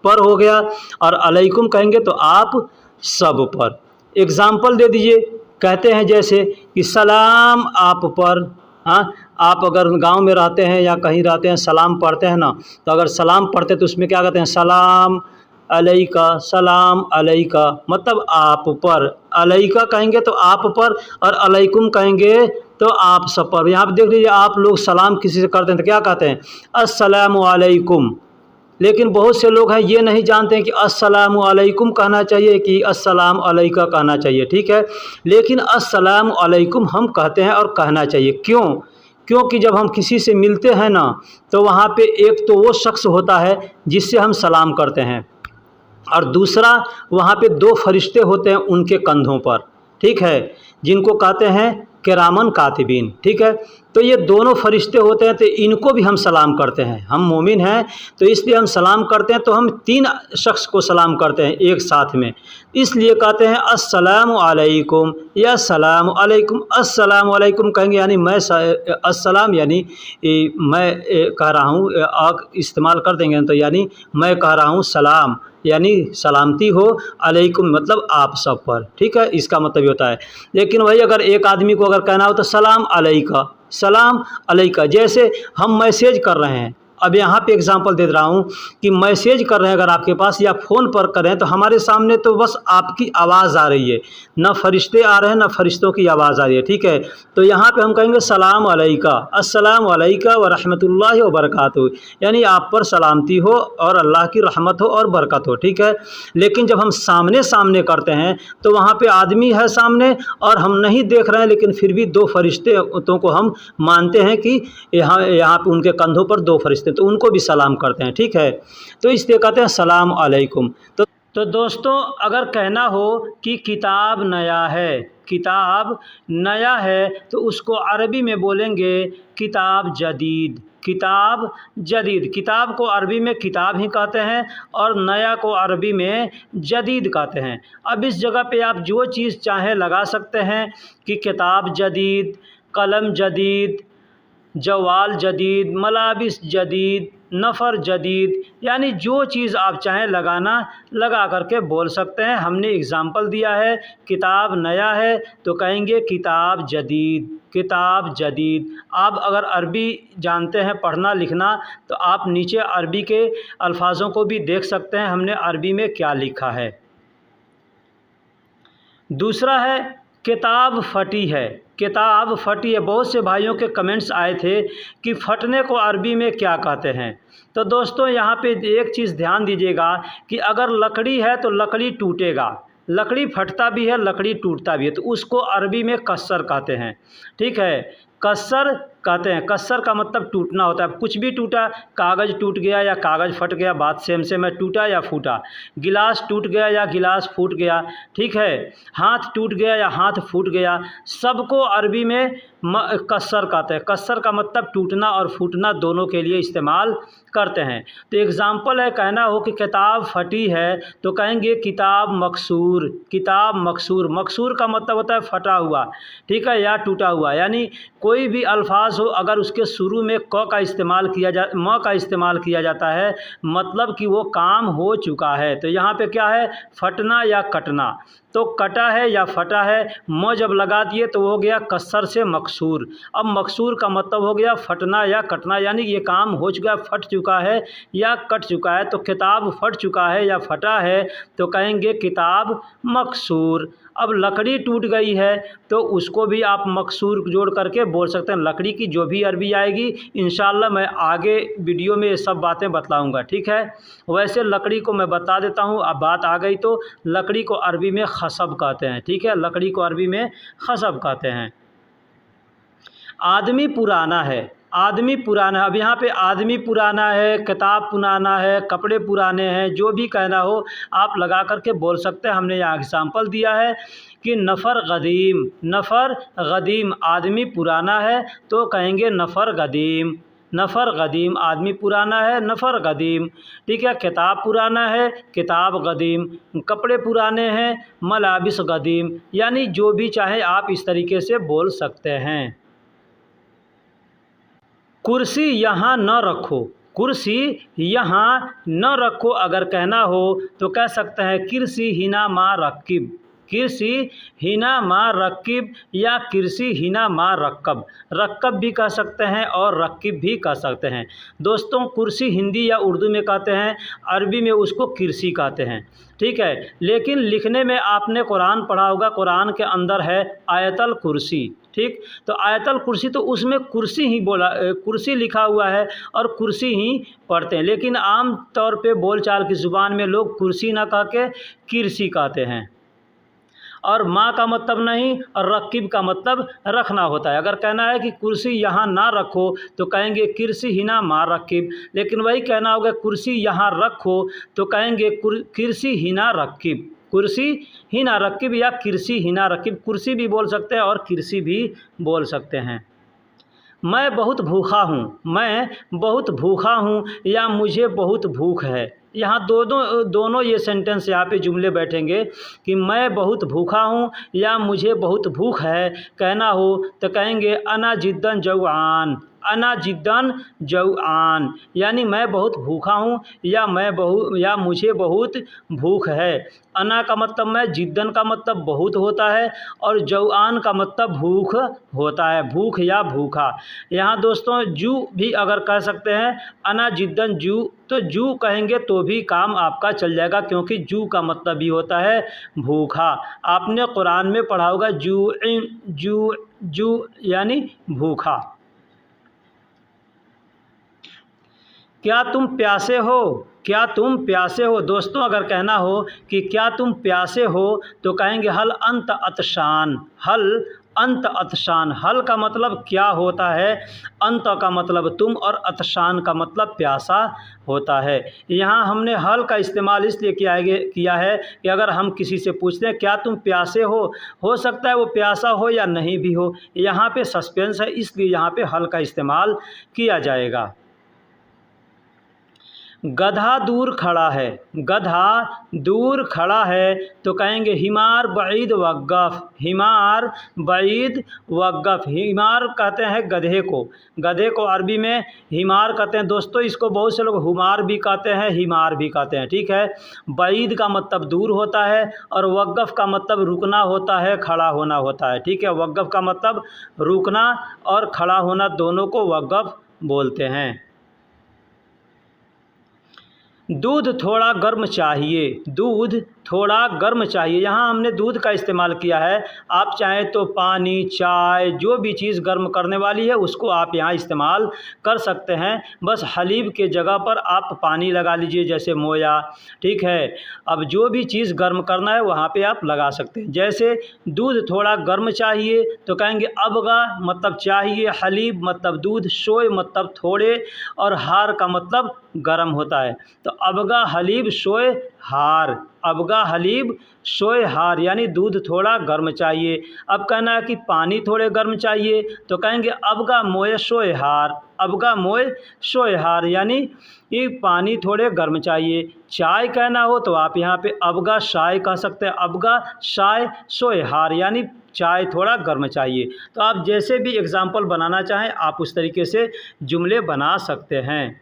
पर हो गया, और अलैकुम कहेंगे तो आप सब पर। एग्जाम्पल दे दीजिए, कहते हैं जैसे कि सलाम आप पर, हाँ, आप अगर गांव में रहते हैं या कहीं रहते हैं, सलाम पढ़ते हैं ना, तो अगर सलाम पढ़ते तो उसमें क्या कहते हैं, सलाम अलैका, सलाम अलैका मतलब आप पर, अलैका कहेंगे तो आप पर, और अलैकुम कहेंगे तो आप सब पर। यहाँ पे देख लीजिए, आप लोग सलाम किसी से करते हैं तो क्या कहते हैं, अस्सलामु अलैकुम, लेकिन बहुत से लोग हैं ये नहीं जानते हैं कि अस्सलामु अलैकुम कहना चाहिए कि अस्सलाम अलैका कहना चाहिए, ठीक है। लेकिन अस्सलामु अलैकुम हम कहते हैं और कहना चाहिए, क्यों, क्योंकि जब हम किसी से मिलते हैं ना तो वहाँ पे एक तो वो शख्स होता है जिससे हम सलाम करते हैं, और दूसरा वहाँ पे दो फरिश्ते होते हैं उनके कंधों पर, ठीक है, जिनको कहते हैं किरामन कातिबीन, ठीक है। तो ये दोनों फरिश्ते होते हैं, तो इनको भी हम सलाम करते हैं। हम मोमिन हैं तो इसलिए हम सलाम करते हैं, तो हम 3 शख्स को सलाम करते हैं एक साथ में। इसलिए कहते हैं अस्सलामु अलैकुम या सलाम अलैकुम। अस्सलामु अलैकुम कहेंगे यानी मैं अस्सलाम यानी मैं कह रहा हूँ, आप इस्तेमाल कर देंगे तो यानी मैं कह रहा हूँ सलाम यानी सलामती हो, अलैकुम मतलब आप सब पर, ठीक है, इसका मतलब ये होता है। लेकिन वही अगर एक आदमी को अगर कहना हो तो सलाम अलैका, सलाम अलैका। जैसे हम मैसेज कर रहे हैं, अब यहाँ पे एग्जांपल दे रहा हूँ कि मैसेज कर रहे हैं अगर आपके पास या फ़ोन पर कर रहे हैं, तो हमारे सामने तो बस आपकी आवाज़ आ रही है, ना फरिश्ते आ रहे हैं ना फरिश्तों की आवाज़ आ रही है, ठीक है। तो यहाँ पे हम कहेंगे सलाम अलैका, अस्सलाम अलैका व रहमतुल्लाहि व बरकातहू, यानी आप पर सलामती हो और अल्लाह की रहमत हो और बरकत हो, ठीक है। लेकिन जब हम सामने सामने करते हैं तो वहाँ पे आदमी है सामने और हम नहीं देख रहे हैं, लेकिन फिर भी 2 फरिश्तों को हम मानते हैं कि यहाँ पे उनके कंधों पर 2 फरिश्ते, तो उनको भी सलाम करते हैं, ठीक है। तो इसलिए कहते हैं सलाम अलैकुम। तो दोस्तों अगर कहना हो कि किताब नया है, किताब नया है, तो उसको अरबी में बोलेंगे किताब जदीद, किताब जदीद। किताब को अरबी में किताब ही कहते हैं और नया को अरबी में जदीद कहते हैं। अब इस जगह पे आप जो चीज़ चाहें लगा सकते हैं कि किताब जदीद, कलम जदीद, जवाल जदीद, मलाबिस जदीद, नफ़र जदीद, यानी जो चीज़ आप चाहें लगाना लगा करके बोल सकते हैं। हमने एग्ज़ाम्पल दिया है, किताब नया है तो कहेंगे किताब जदीद, किताब जदीद। आप अगर अरबी जानते हैं पढ़ना लिखना तो आप नीचे अरबी के अल्फाज़ों को भी देख सकते हैं हमने अरबी में क्या लिखा है। दूसरा है किताब फटी है, किताब फटी है। बहुत से भाइयों के कमेंट्स आए थे कि फटने को अरबी में क्या कहते हैं। तो दोस्तों यहाँ पे एक चीज़ ध्यान दीजिएगा कि अगर लकड़ी है तो लकड़ी टूटेगा, लकड़ी फटता भी है, लकड़ी टूटता भी है, तो उसको अरबी में कस्सर कहते हैं, ठीक है, कस्सर कहते हैं। कस्सर का मतलब टूटना होता है। कुछ भी टूटा, कागज़ टूट गया या कागज़ फट गया, बात सेम है, टूटा या फूटा। गिलास टूट गया या गिलास फूट गया, ठीक है। हाथ टूट गया या हाथ फूट गया, सबको अरबी में कस्सर कहते हैं। कस्सर का मतलब टूटना और फूटना दोनों के लिए इस्तेमाल करते हैं। तो एग्ज़ाम्पल है, कहना हो कि किताब फटी है तो कहेंगे किताब मकसूर, किताब मकसूर। मकसूर का मतलब होता है फटा हुआ, ठीक है, या टूटा हुआ। यानी कोई भी अल्फाज हो अगर उसके शुरू में क का इस्तेमाल किया जा म का इस्तेमाल किया जाता है, मतलब कि वो काम हो चुका है। तो यहाँ पे क्या है, फटना या कटना। तो कटा है या फटा है, म जब लगा दिए तो वो हो गया कस्सर से मकसूर। अब मकसूर का मतलब हो गया फटना या कटना, यानी ये काम हो चुका है, फट चुका है या कट चुका है। तो किताब फट चुका है या फटा है तो कहेंगे किताब मकसूर। अब लकड़ी टूट गई है तो उसको भी आप मकसूर जोड़ करके बोल सकते हैं। लकड़ी की जो भी अरबी आएगी इंशाअल्लाह मैं आगे वीडियो में ये सब बातें बतलाऊंगा, ठीक है। वैसे लकड़ी को मैं बता देता हूँ, अब बात आ गई तो लकड़ी को अरबी में खसब कहते हैं, ठीक है, लकड़ी को अरबी में खसब कहते हैं। आदमी पुराना है, आदमी पुराना। अब यहाँ पे आदमी पुराना है, किताब पुराना है, कपड़े पुराने हैं, जो भी कहना हो आप लगा करके बोल सकते हैं। हमने यहाँ एग्जाम्पल दिया है कि नफ़र गदीम, नफ़र गदीम, आदमी पुराना है तो कहेंगे नफ़र गदीम, नफ़र गदीम, आदमी पुराना है, नफ़र गदीम, ठीक है। किताब पुराना है, किताब गदीम, कपड़े पुराने हैं, मलाबिस गदीम, यानी जो भी चाहे आप इस तरीके से बोल सकते हैं। कुर्सी यहाँ न रखो, कुर्सी यहाँ न रखो अगर कहना हो तो कह सकते हैं किरसी हिना मा रक्किब, किरसी हिना मा रक्किब या किरसी हिना मा रक्कब। रक्कब भी कह सकते हैं और रक्किब भी कह सकते हैं। दोस्तों कुर्सी हिंदी या उर्दू में कहते हैं, अरबी में उसको किरसी कहते हैं, ठीक है। लेकिन लिखने में आपने कुरान पढ़ा होगा, कुरान के अंदर है आयतल कुर्सी, ठीक। तो आयतल कुर्सी तो उसमें कुर्सी ही बोला, कुर्सी लिखा हुआ है और कुर्सी ही पढ़ते हैं। लेकिन आम तौर पे बोलचाल की ज़ुबान में लोग कुर्सी ना कह के किरसी कहते हैं। और माँ का मतलब नहीं और रकीब का मतलब रखना होता है। अगर कहना है कि कुर्सी यहाँ ना रखो तो कहेंगे किरसी हिना माँ रकीब। लेकिन वही कहना होगा कुर्सी यहाँ रखो तो कहेंगे किरसी हिना रकीब, कुर्सी हिना रकीब या किरसी हिना रकीब। कुर्सी भी बोल सकते हैं और किरसी भी बोल सकते हैं। मैं बहुत भूखा हूँ, मैं बहुत भूखा हूँ या मुझे बहुत भूख है। यहाँ दोनों दोनों ये सेंटेंस यहाँ पे जुमले बैठेंगे कि मैं बहुत भूखा हूँ या मुझे बहुत भूख है कहना हो तो कहेंगे अना जिद्दन जौआन, अना जिद्दन जौआन, यानी मैं बहुत भूखा हूँ या मुझे बहुत भूख है। अना का मतलब मैं, जिद्दन का मतलब बहुत होता है और जौआन का मतलब भूख होता है, भूख या भूखा। यहाँ दोस्तों जू भी अगर कह सकते हैं, अना जिद्दन जू, तो जू कहेंगे तो भी काम आपका चल जाएगा क्योंकि जू का मतलब भी होता है भूखा। आपने कुरान में पढ़ा होगा जू जू जू यानी भूखा। क्या तुम प्यासे हो, क्या तुम प्यासे हो। दोस्तों अगर कहना हो कि क्या तुम प्यासे हो तो कहेंगे हल अंत अतशान, हल अंत अतशान। हल का मतलब क्या होता है, अंत का मतलब तुम और अतशान का मतलब प्यासा होता है। यहाँ हमने हल का इस्तेमाल इसलिए किया है कि अगर हम किसी से पूछते हैं क्या तुम प्यासे हो सकता है वो प्यासा हो या नहीं भी हो। यहाँ पे सस्पेंस है इसलिए यहाँ पे हल का इस्तेमाल किया जाएगा। गधा दूर खड़ा है, गधा दूर खड़ा है तो कहेंगे हिमार बईद वक़्फ़, हिमार बईद वक़्फ़। हिमार कहते हैं गधे को, गधे को अरबी में हिमार कहते हैं। दोस्तों इसको बहुत से लोग हुमार भी कहते हैं, हिमार भी कहते हैं, ठीक है। बईद का मतलब दूर होता है और वक़्फ़ का मतलब रुकना होता है, खड़ा होना होता है, ठीक है। वक़्फ़ का मतलब रुकना और खड़ा होना दोनों को वक़्फ़ बोलते हैं। दूध थोड़ा गर्म चाहिए, दूध थोड़ा गर्म चाहिए। यहाँ हमने दूध का इस्तेमाल किया है, आप चाहें तो पानी, चाय, जो भी चीज़ गर्म करने वाली है उसको आप यहाँ इस्तेमाल कर सकते हैं। बस हलीब के जगह पर आप पानी लगा लीजिए जैसे मोया, ठीक है। अब जो भी चीज़ गर्म करना है वहाँ पे आप लगा सकते हैं। जैसे दूध थोड़ा गर्म चाहिए तो कहेंगे अबगा मतलब चाहिए, हलीब मतलब दूध, शोय मतलब थोड़े और हार का मतलब गर्म होता है। तो अबगा हलीब शोय हार, अबगा हलीब शोय हार यानी दूध थोड़ा गर्म चाहिए। अब कहना है कि पानी थोड़े गर्म चाहिए तो कहेंगे अबगा मोय शोय हार, अबगा मोय शोय हार यानी ये पानी थोड़े गर्म चाहिए। चाय कहना हो तो आप यहाँ पे अबगा शाय कह सकते हैं, अबगा शाय शोय हार यानी चाय थोड़ा गर्म चाहिए। तो आप जैसे भी एग्जाम्पल बनाना चाहें आप उस तरीके से जुमले बना सकते हैं।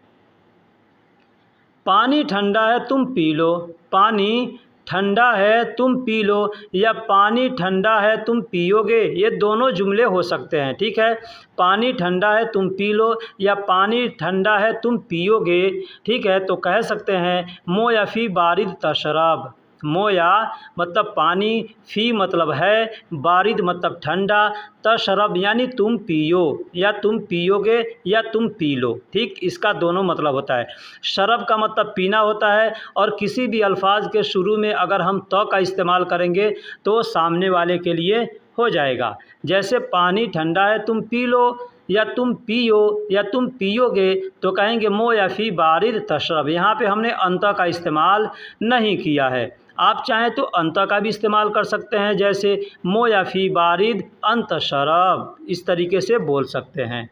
पानी ठंडा है तुम पी लो, पानी ठंडा है तुम पी लो या पानी ठंडा है तुम पियोगे, ये दोनों जुमले हो सकते हैं, ठीक है। पानी ठंडा है तुम पी लो या पानी ठंडा है तुम पियोगे, ठीक है। तो कह सकते हैं मोया फ़ी बारिद तशरब, मोया मतलब पानी, फ़ी मतलब है, बारिद मतलब ठंडा, तशरब यानी तुम पियो या तुम पियोगे या तुम पी लो, ठीक। इसका दोनों मतलब होता है। शरब का मतलब पीना होता है और किसी भी अल्फाज के शुरू में अगर हम तो का इस्तेमाल करेंगे तो सामने वाले के लिए हो जाएगा। जैसे पानी ठंडा है तुम पी लो या तुम पियो या तुम पियोगे तो कहेंगे मो या फ़ी बारिद तशरब। यहाँ पे हमने अंत का इस्तेमाल नहीं किया है। आप चाहें तो अंत का भी इस्तेमाल कर सकते हैं, जैसे मो या फ़ी बारिद अंत शरब, इस तरीके से बोल सकते हैं।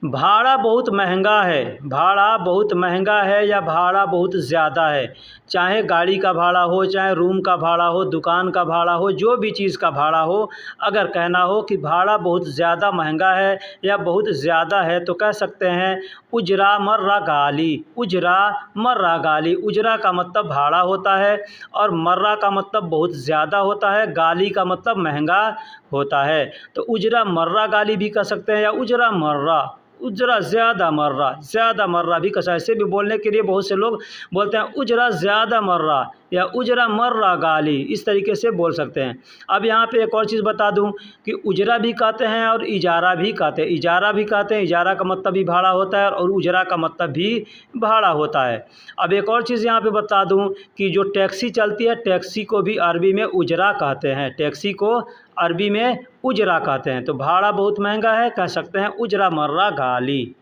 भाड़ा बहुत महंगा है, भाड़ा बहुत महंगा है या भाड़ा बहुत ज़्यादा है। चाहे गाड़ी का भाड़ा हो, चाहे रूम का भाड़ा हो, दुकान का भाड़ा हो, जो भी चीज़ का भाड़ा हो, अगर कहना हो कि भाड़ा बहुत ज़्यादा महंगा है या बहुत ज़्यादा है तो कह सकते हैं उजरा मर्रा गाली, उजरा मर्रा गाली। उजरा का मतलब भाड़ा होता है और मर्रा का मतलब बहुत ज़्यादा होता है, गाली का मतलब महंगा होता है। तो उजरा मर्रा गाली भी कह सकते हैं या उजरा मर्रा, उजरा ज़्यादा मर्रा भी कसा। ऐसे भी बोलने के लिए बहुत से लोग बोलते हैं उजरा ज़्यादा मर्रा या उजरा मर्रा गाली, इस तरीके से बोल सकते हैं। अब यहाँ पे एक और चीज़ बता दूं कि उजरा भी कहते हैं और इजारा भी कहते हैं। इजारा भी कहते हैं, इजारा का मतलब भी भाड़ा होता है और उजरा का मतलब भी भाड़ा होता है। अब एक और चीज़ यहाँ पे बता दूं कि जो टैक्सी चलती है, टैक्सी को भी अरबी में उजरा कहते हैं, टैक्सी को अरबी में उजरा कहते हैं। तो भाड़ा बहुत महंगा है कह सकते हैं उजरा मर्रा गाली।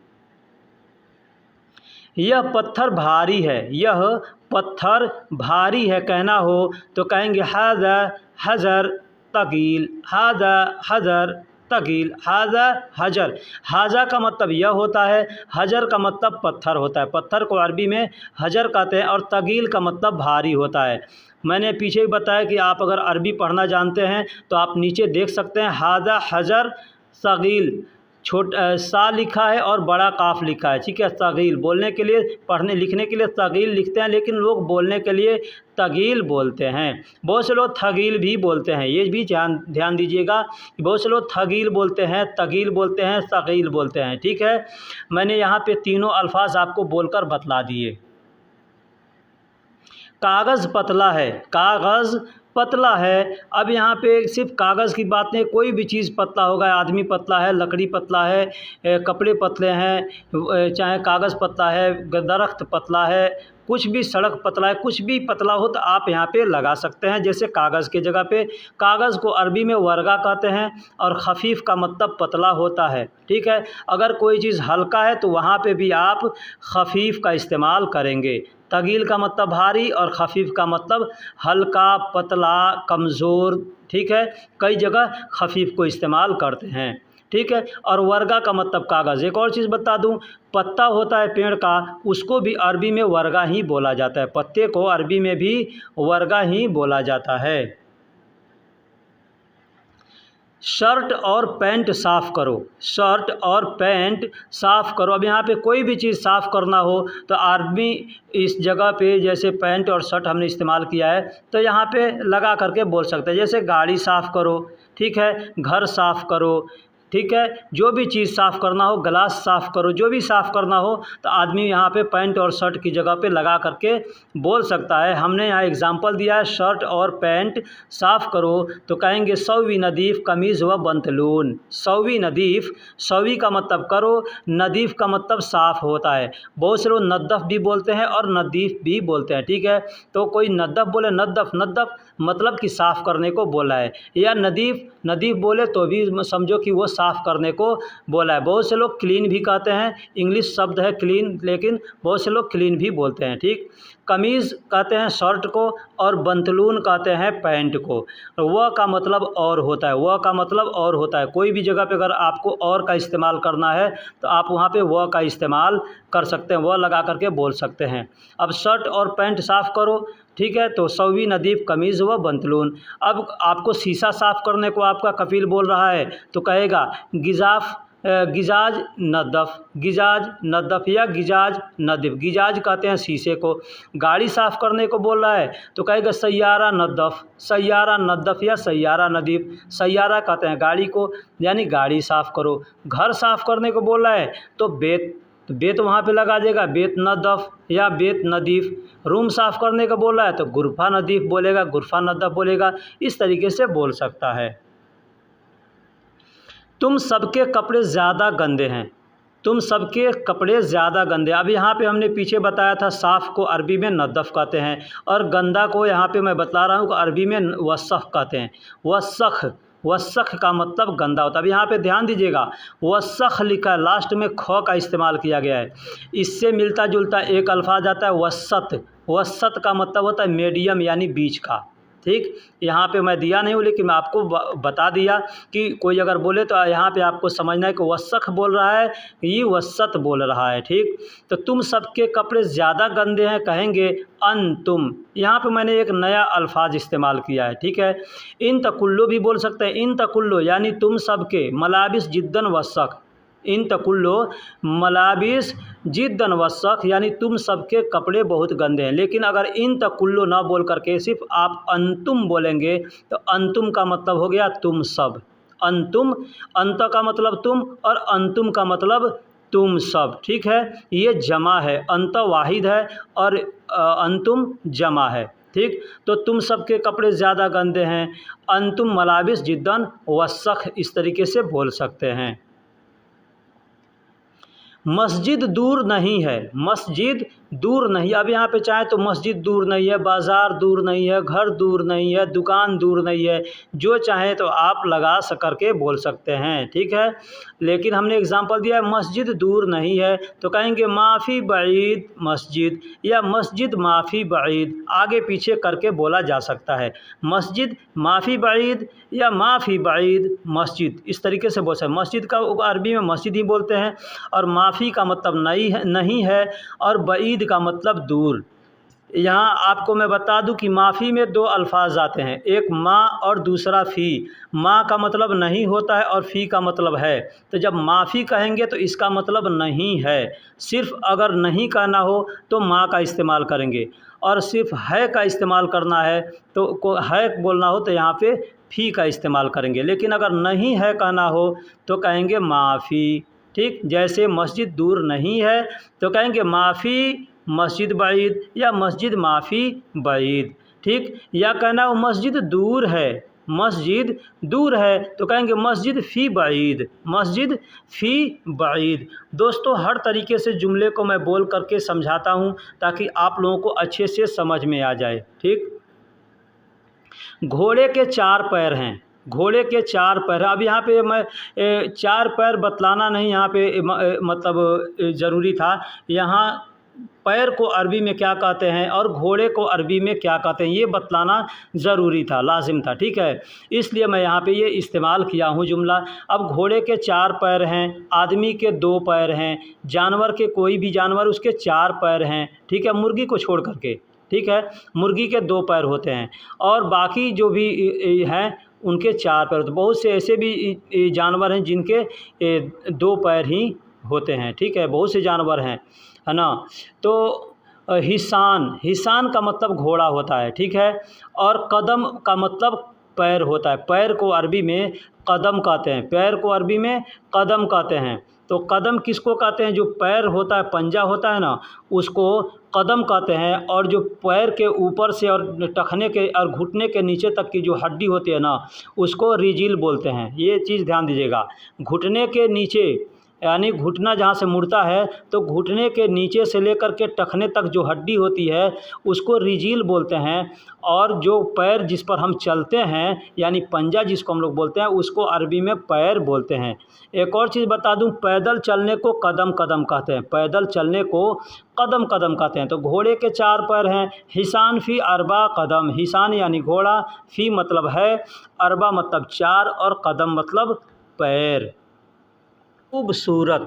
यह पत्थर भारी है, यह पत्थर भारी है कहना हो तो कहेंगे हाज़ा हज़र तकील, हाज़ा हज़र तगील, हाजा हजर, हाजा का मतलब यह होता है, हजर का मतलब पत्थर होता है, पत्थर को अरबी में हजर कहते हैं, और तगील का मतलब भारी होता है। मैंने पीछे ही बताया कि आप अगर अरबी पढ़ना जानते हैं तो आप नीचे देख सकते हैं, हाजा हजर सगील, सा लिखा है और बड़ा काफ लिखा है, ठीक है। सगील बोलने के लिए, पढ़ने लिखने के लिए सगील लिखते हैं, लेकिन लोग बोलने के लिए तगील बोलते हैं। बहुत से लोग थगील भी बोलते हैं, ये भी ध्यान दीजिएगा कि बहुत से लोग थगील बोलते हैं, तगील बोलते हैं, सगील बोलते हैं, ठीक है। मैंने यहाँ पे तीनों अल्फाज आपको बोलकर बतला दिए। कागज़ पतला है, कागज़ पतला है। अब यहाँ पे सिर्फ कागज़ की बात नहीं, कोई भी चीज़ पतला होगा, आदमी पतला है, लकड़ी पतला है, कपड़े पतले हैं, चाहे कागज़ पतला है, दरख्त पतला है, कुछ भी, सड़क पतला है, कुछ भी पतला हो तो आप यहाँ पे लगा सकते हैं। जैसे कागज़ के जगह पे, कागज़ को अरबी में वर्गा कहते हैं और ख़फ़ीफ़ का मतलब पतला होता है, ठीक है। अगर कोई चीज़ हल्का है तो वहाँ पे भी आप ख़फ़ीफ़ का इस्तेमाल करेंगे। तगील का मतलब भारी और ख़फ़ीफ़ का मतलब हल्का, पतला, कमज़ोर, ठीक है। कई जगह ख़फ़ीफ़ को इस्तेमाल करते हैं, ठीक है। और वर्गा का मतलब कागज़। एक और चीज़ बता दूं, पत्ता होता है पेड़ का, उसको भी अरबी में वर्गा ही बोला जाता है, पत्ते को अरबी में भी वर्गा ही बोला जाता है। शर्ट और पैंट साफ़ करो, शर्ट और पैंट साफ़ करो। अब यहाँ पे कोई भी चीज़ साफ़ करना हो तो अरबी इस जगह पे, जैसे पैंट और शर्ट हमने इस्तेमाल किया है, तो यहाँ पे लगा करके बोल सकते हैं। जैसे गाड़ी साफ़ करो, ठीक है, घर साफ़ करो, ठीक है, जो भी चीज़ साफ़ करना हो, गिलास साफ़ करो, जो भी साफ़ करना हो तो आदमी यहाँ पे पैंट और शर्ट की जगह पे लगा करके बोल सकता है। हमने यहाँ एग्जांपल दिया है, शर्ट और पैंट साफ़ करो तो कहेंगे सौवी नदीफ़ कमीज़ व बंतलून। सौवी नदीफ़, सौवी का मतलब करो, नदीफ़ का मतलब साफ़ होता है। बहुत से लोग नद्दफ़ भी बोलते हैं और नदीफ़ भी बोलते हैं, ठीक है। तो कोई नद्दफ़ बोले, नद्दफ़, नद्दफ़ मतलब कि साफ़ करने को बोला है, या नदीफ़, नदीफ़ बोले तो भी समझो कि वो साफ़ करने को बोला है। बहुत से लोग क्लीन भी कहते हैं, इंग्लिश शब्द है क्लीन, लेकिन बहुत से लोग क्लीन भी बोलते हैं, ठीक। कमीज़ कहते हैं शर्ट को और बंतलून कहते हैं पैंट को। वह का मतलब और होता है, वह का मतलब और होता है। कोई भी जगह पे अगर आपको और का इस्तेमाल करना है तो आप वहाँ पे वह का इस्तेमाल कर सकते हैं, वह लगा करके बोल सकते हैं। अब शर्ट और पैंट साफ़ करो, ठीक है, तो सौवी नदीफ़ कमीज़ व बंतलून। अब आपको शीशा साफ़ करने को आपका कफील बोल रहा है तो कहेगा गिजाफ़, गिजाज नदफ़, गिजाज नदफ़ या गिजाज नदीफ़। गिजाज कहते हैं शीशे को। गाड़ी साफ़ करने को बोल रहा है तो कहेगा सैयारा नदफ़, सैयारा नदफ़ या सैयारा नदीफ़। सैयारा कहते हैं गाड़ी को, यानी गाड़ी साफ़ करो। घर साफ़ करने को बोल रहा है तो बेत, तो बेत वहाँ पे लगा देगा, बेत नदफ़ या बेत नदीफ़। रूम साफ़ करने का बोल रहा है तो गुरफ़ा नदीफ़ बोलेगा, गुरफ़ा नदफ़ बोलेगा। इस तरीके से बोल सकता है। तुम सबके कपड़े ज़्यादा गंदे हैं, तुम सबके कपड़े ज़्यादा गंदे। अब यहाँ पे हमने पीछे बताया था साफ़ को अरबी में नदफ़ कहते हैं और गंदा को यहाँ पे मैं बता रहा हूँ कि अरबी में वसख़ कहते हैं। वसख़, वसख़ का मतलब गंदा होता है। अब यहाँ पे ध्यान दीजिएगा, वसख़ लिखा है, लास्ट में ख का इस्तेमाल किया गया है। इससे मिलता जुलता एक अल्फाज आता है वसत। वसत का मतलब होता है मीडियम यानी बीच का, ठीक। यहाँ पे मैं दिया नहीं हूँ लेकिन मैं आपको बता दिया कि कोई अगर बोले तो यहाँ पे आपको समझना है कि वसख़ बोल रहा है, ये वसत बोल रहा है, ठीक। तो तुम सबके कपड़े ज़्यादा गंदे हैं कहेंगे तुम। यहाँ पे मैंने एक नया अल्फाज इस्तेमाल किया है, ठीक है। इन तकुल्लो भी बोल सकते हैं, इन तकुल्लो यानी तुम सबके, मलाबिस जिद्दन वसक़, इन तकुल्लो मलाबिस जिद्दन वसक़ यानी तुम सबके कपड़े बहुत गंदे हैं। लेकिन अगर इन तकुल्लो ना बोल करके सिर्फ आप अंतुम बोलेंगे तो अंतुम का मतलब हो गया तुम सब। अंतुम, अंत का मतलब तुम और अंतुम का मतलब तुम सब, ठीक है। ये जमा है, अंत वाहिद है और अंतुम जमा है, ठीक। तो तुम सबके कपड़े ज़्यादा गंदे हैं, अंतुम मलाबिस जिद्दन वसक़, इस तरीके से बोल सकते हैं। मस्जिद दूर नहीं है, मस्जिद दूर नहीं। अब यहाँ पे चाहे तो मस्जिद दूर नहीं है, बाज़ार दूर नहीं है, घर दूर नहीं है, दुकान दूर नहीं है, जो चाहे तो आप लगा करके बोल सकते हैं, ठीक है। लेकिन हमने एग्जांपल दिया है मस्जिद दूर नहीं है, तो कहेंगे माफ़ी बईद मस्जिद, या मस्जिद माफ़ी बईद, आगे पीछे करके बोला जा सकता है। मस्जिद माफ़ी बईद या माफ़ी बईद मस्जिद, इस तरीके से बोल सकते हैं। मस्जिद का अरबी में मस्जिद ही बोलते हैं, और माफ़ी का मतलब नहीं है, और बईद का मतलब दूर। यहाँ आपको मैं बता दूं कि माफ़ी में दो अल्फाज आते हैं, एक माँ और दूसरा फ़ी। माँ का मतलब नहीं होता है और फ़ी का मतलब है। तो जब माफ़ी कहेंगे तो इसका मतलब नहीं है। सिर्फ़ अगर नहीं कहना हो तो माँ का इस्तेमाल करेंगे, और सिर्फ़ है का इस्तेमाल करना है तो है बोलना हो तो यहाँ पे फ़ी का इस्तेमाल करेंगे। लेकिन अगर नहीं है कहना हो तो कहेंगे माफ़ी, ठीक। जैसे मस्जिद दूर नहीं है तो कहेंगे माफ़ी मस्जिद बईद या मस्जिद माफ़ी बईद, ठीक। या कहना हो मस्जिद दूर है, मस्जिद दूर है तो कहेंगे मस्जिद फ़ी बईद, मस्जिद फ़ी बईद। दोस्तों हर तरीके से जुमले को मैं बोल करके समझाता हूँ ताकि आप लोगों को अच्छे से समझ में आ जाए, ठीक। घोड़े के चार पैर हैं, घोड़े के चार पैर। अब यहाँ पे मैं चार पैर बतलाना नहीं यहाँ पे मतलब ज़रूरी था। यहाँ पैर को अरबी में क्या कहते हैं और घोड़े को अरबी में क्या कहते हैं ये बतलाना ज़रूरी था, लाजिम था, ठीक है। इसलिए मैं यहाँ पे ये इस्तेमाल किया हूँ जुमला। अब घोड़े के चार पैर हैं, आदमी के दो पैर हैं, जानवर के कोई भी जानवर उसके चार पैर हैं, ठीक है, मुर्गी को छोड़ करके, ठीक है। मुर्गी के दो पैर होते हैं और बाकी जो भी हैं उनके चार पैर होते हैं। बहुत से ऐसे भी जानवर हैं जिनके दो पैर ही होते हैं, ठीक है, बहुत से जानवर हैं, है ना। तो हिसान, हिसान का मतलब घोड़ा होता है, ठीक है। और कदम का मतलब पैर होता है। पैर को अरबी में कदम कहते हैं, पैर को अरबी में कदम कहते हैं। तो कदम किसको कहते हैं? जो पैर होता है, पंजा होता है ना, उसको कदम कहते हैं। और जो पैर के ऊपर से और टखने के और घुटने के नीचे तक की जो हड्डी होती है ना, उसको रिजिल बोलते हैं। ये चीज़ ध्यान दीजिएगा। घुटने के नीचे यानी घुटना जहाँ से मुड़ता है तो घुटने के नीचे से लेकर के टखने तक जो हड्डी होती है उसको रिजिल बोलते हैं। और जो पैर जिस पर हम चलते हैं यानी पंजा जिसको हम लोग बोलते हैं उसको अरबी में पैर बोलते हैं। एक और चीज़ बता दूं, पैदल चलने को कदम कदम कहते हैं, पैदल चलने को कदम कदम कहते हैं। तो घोड़े के चार पैर हैं। हिसान फ़ी अरबा कदम, हिसान यानी घोड़ा, फ़ी मतलब है, अरबा मतलब चार और कदम मतलब पैर। खूबसूरत,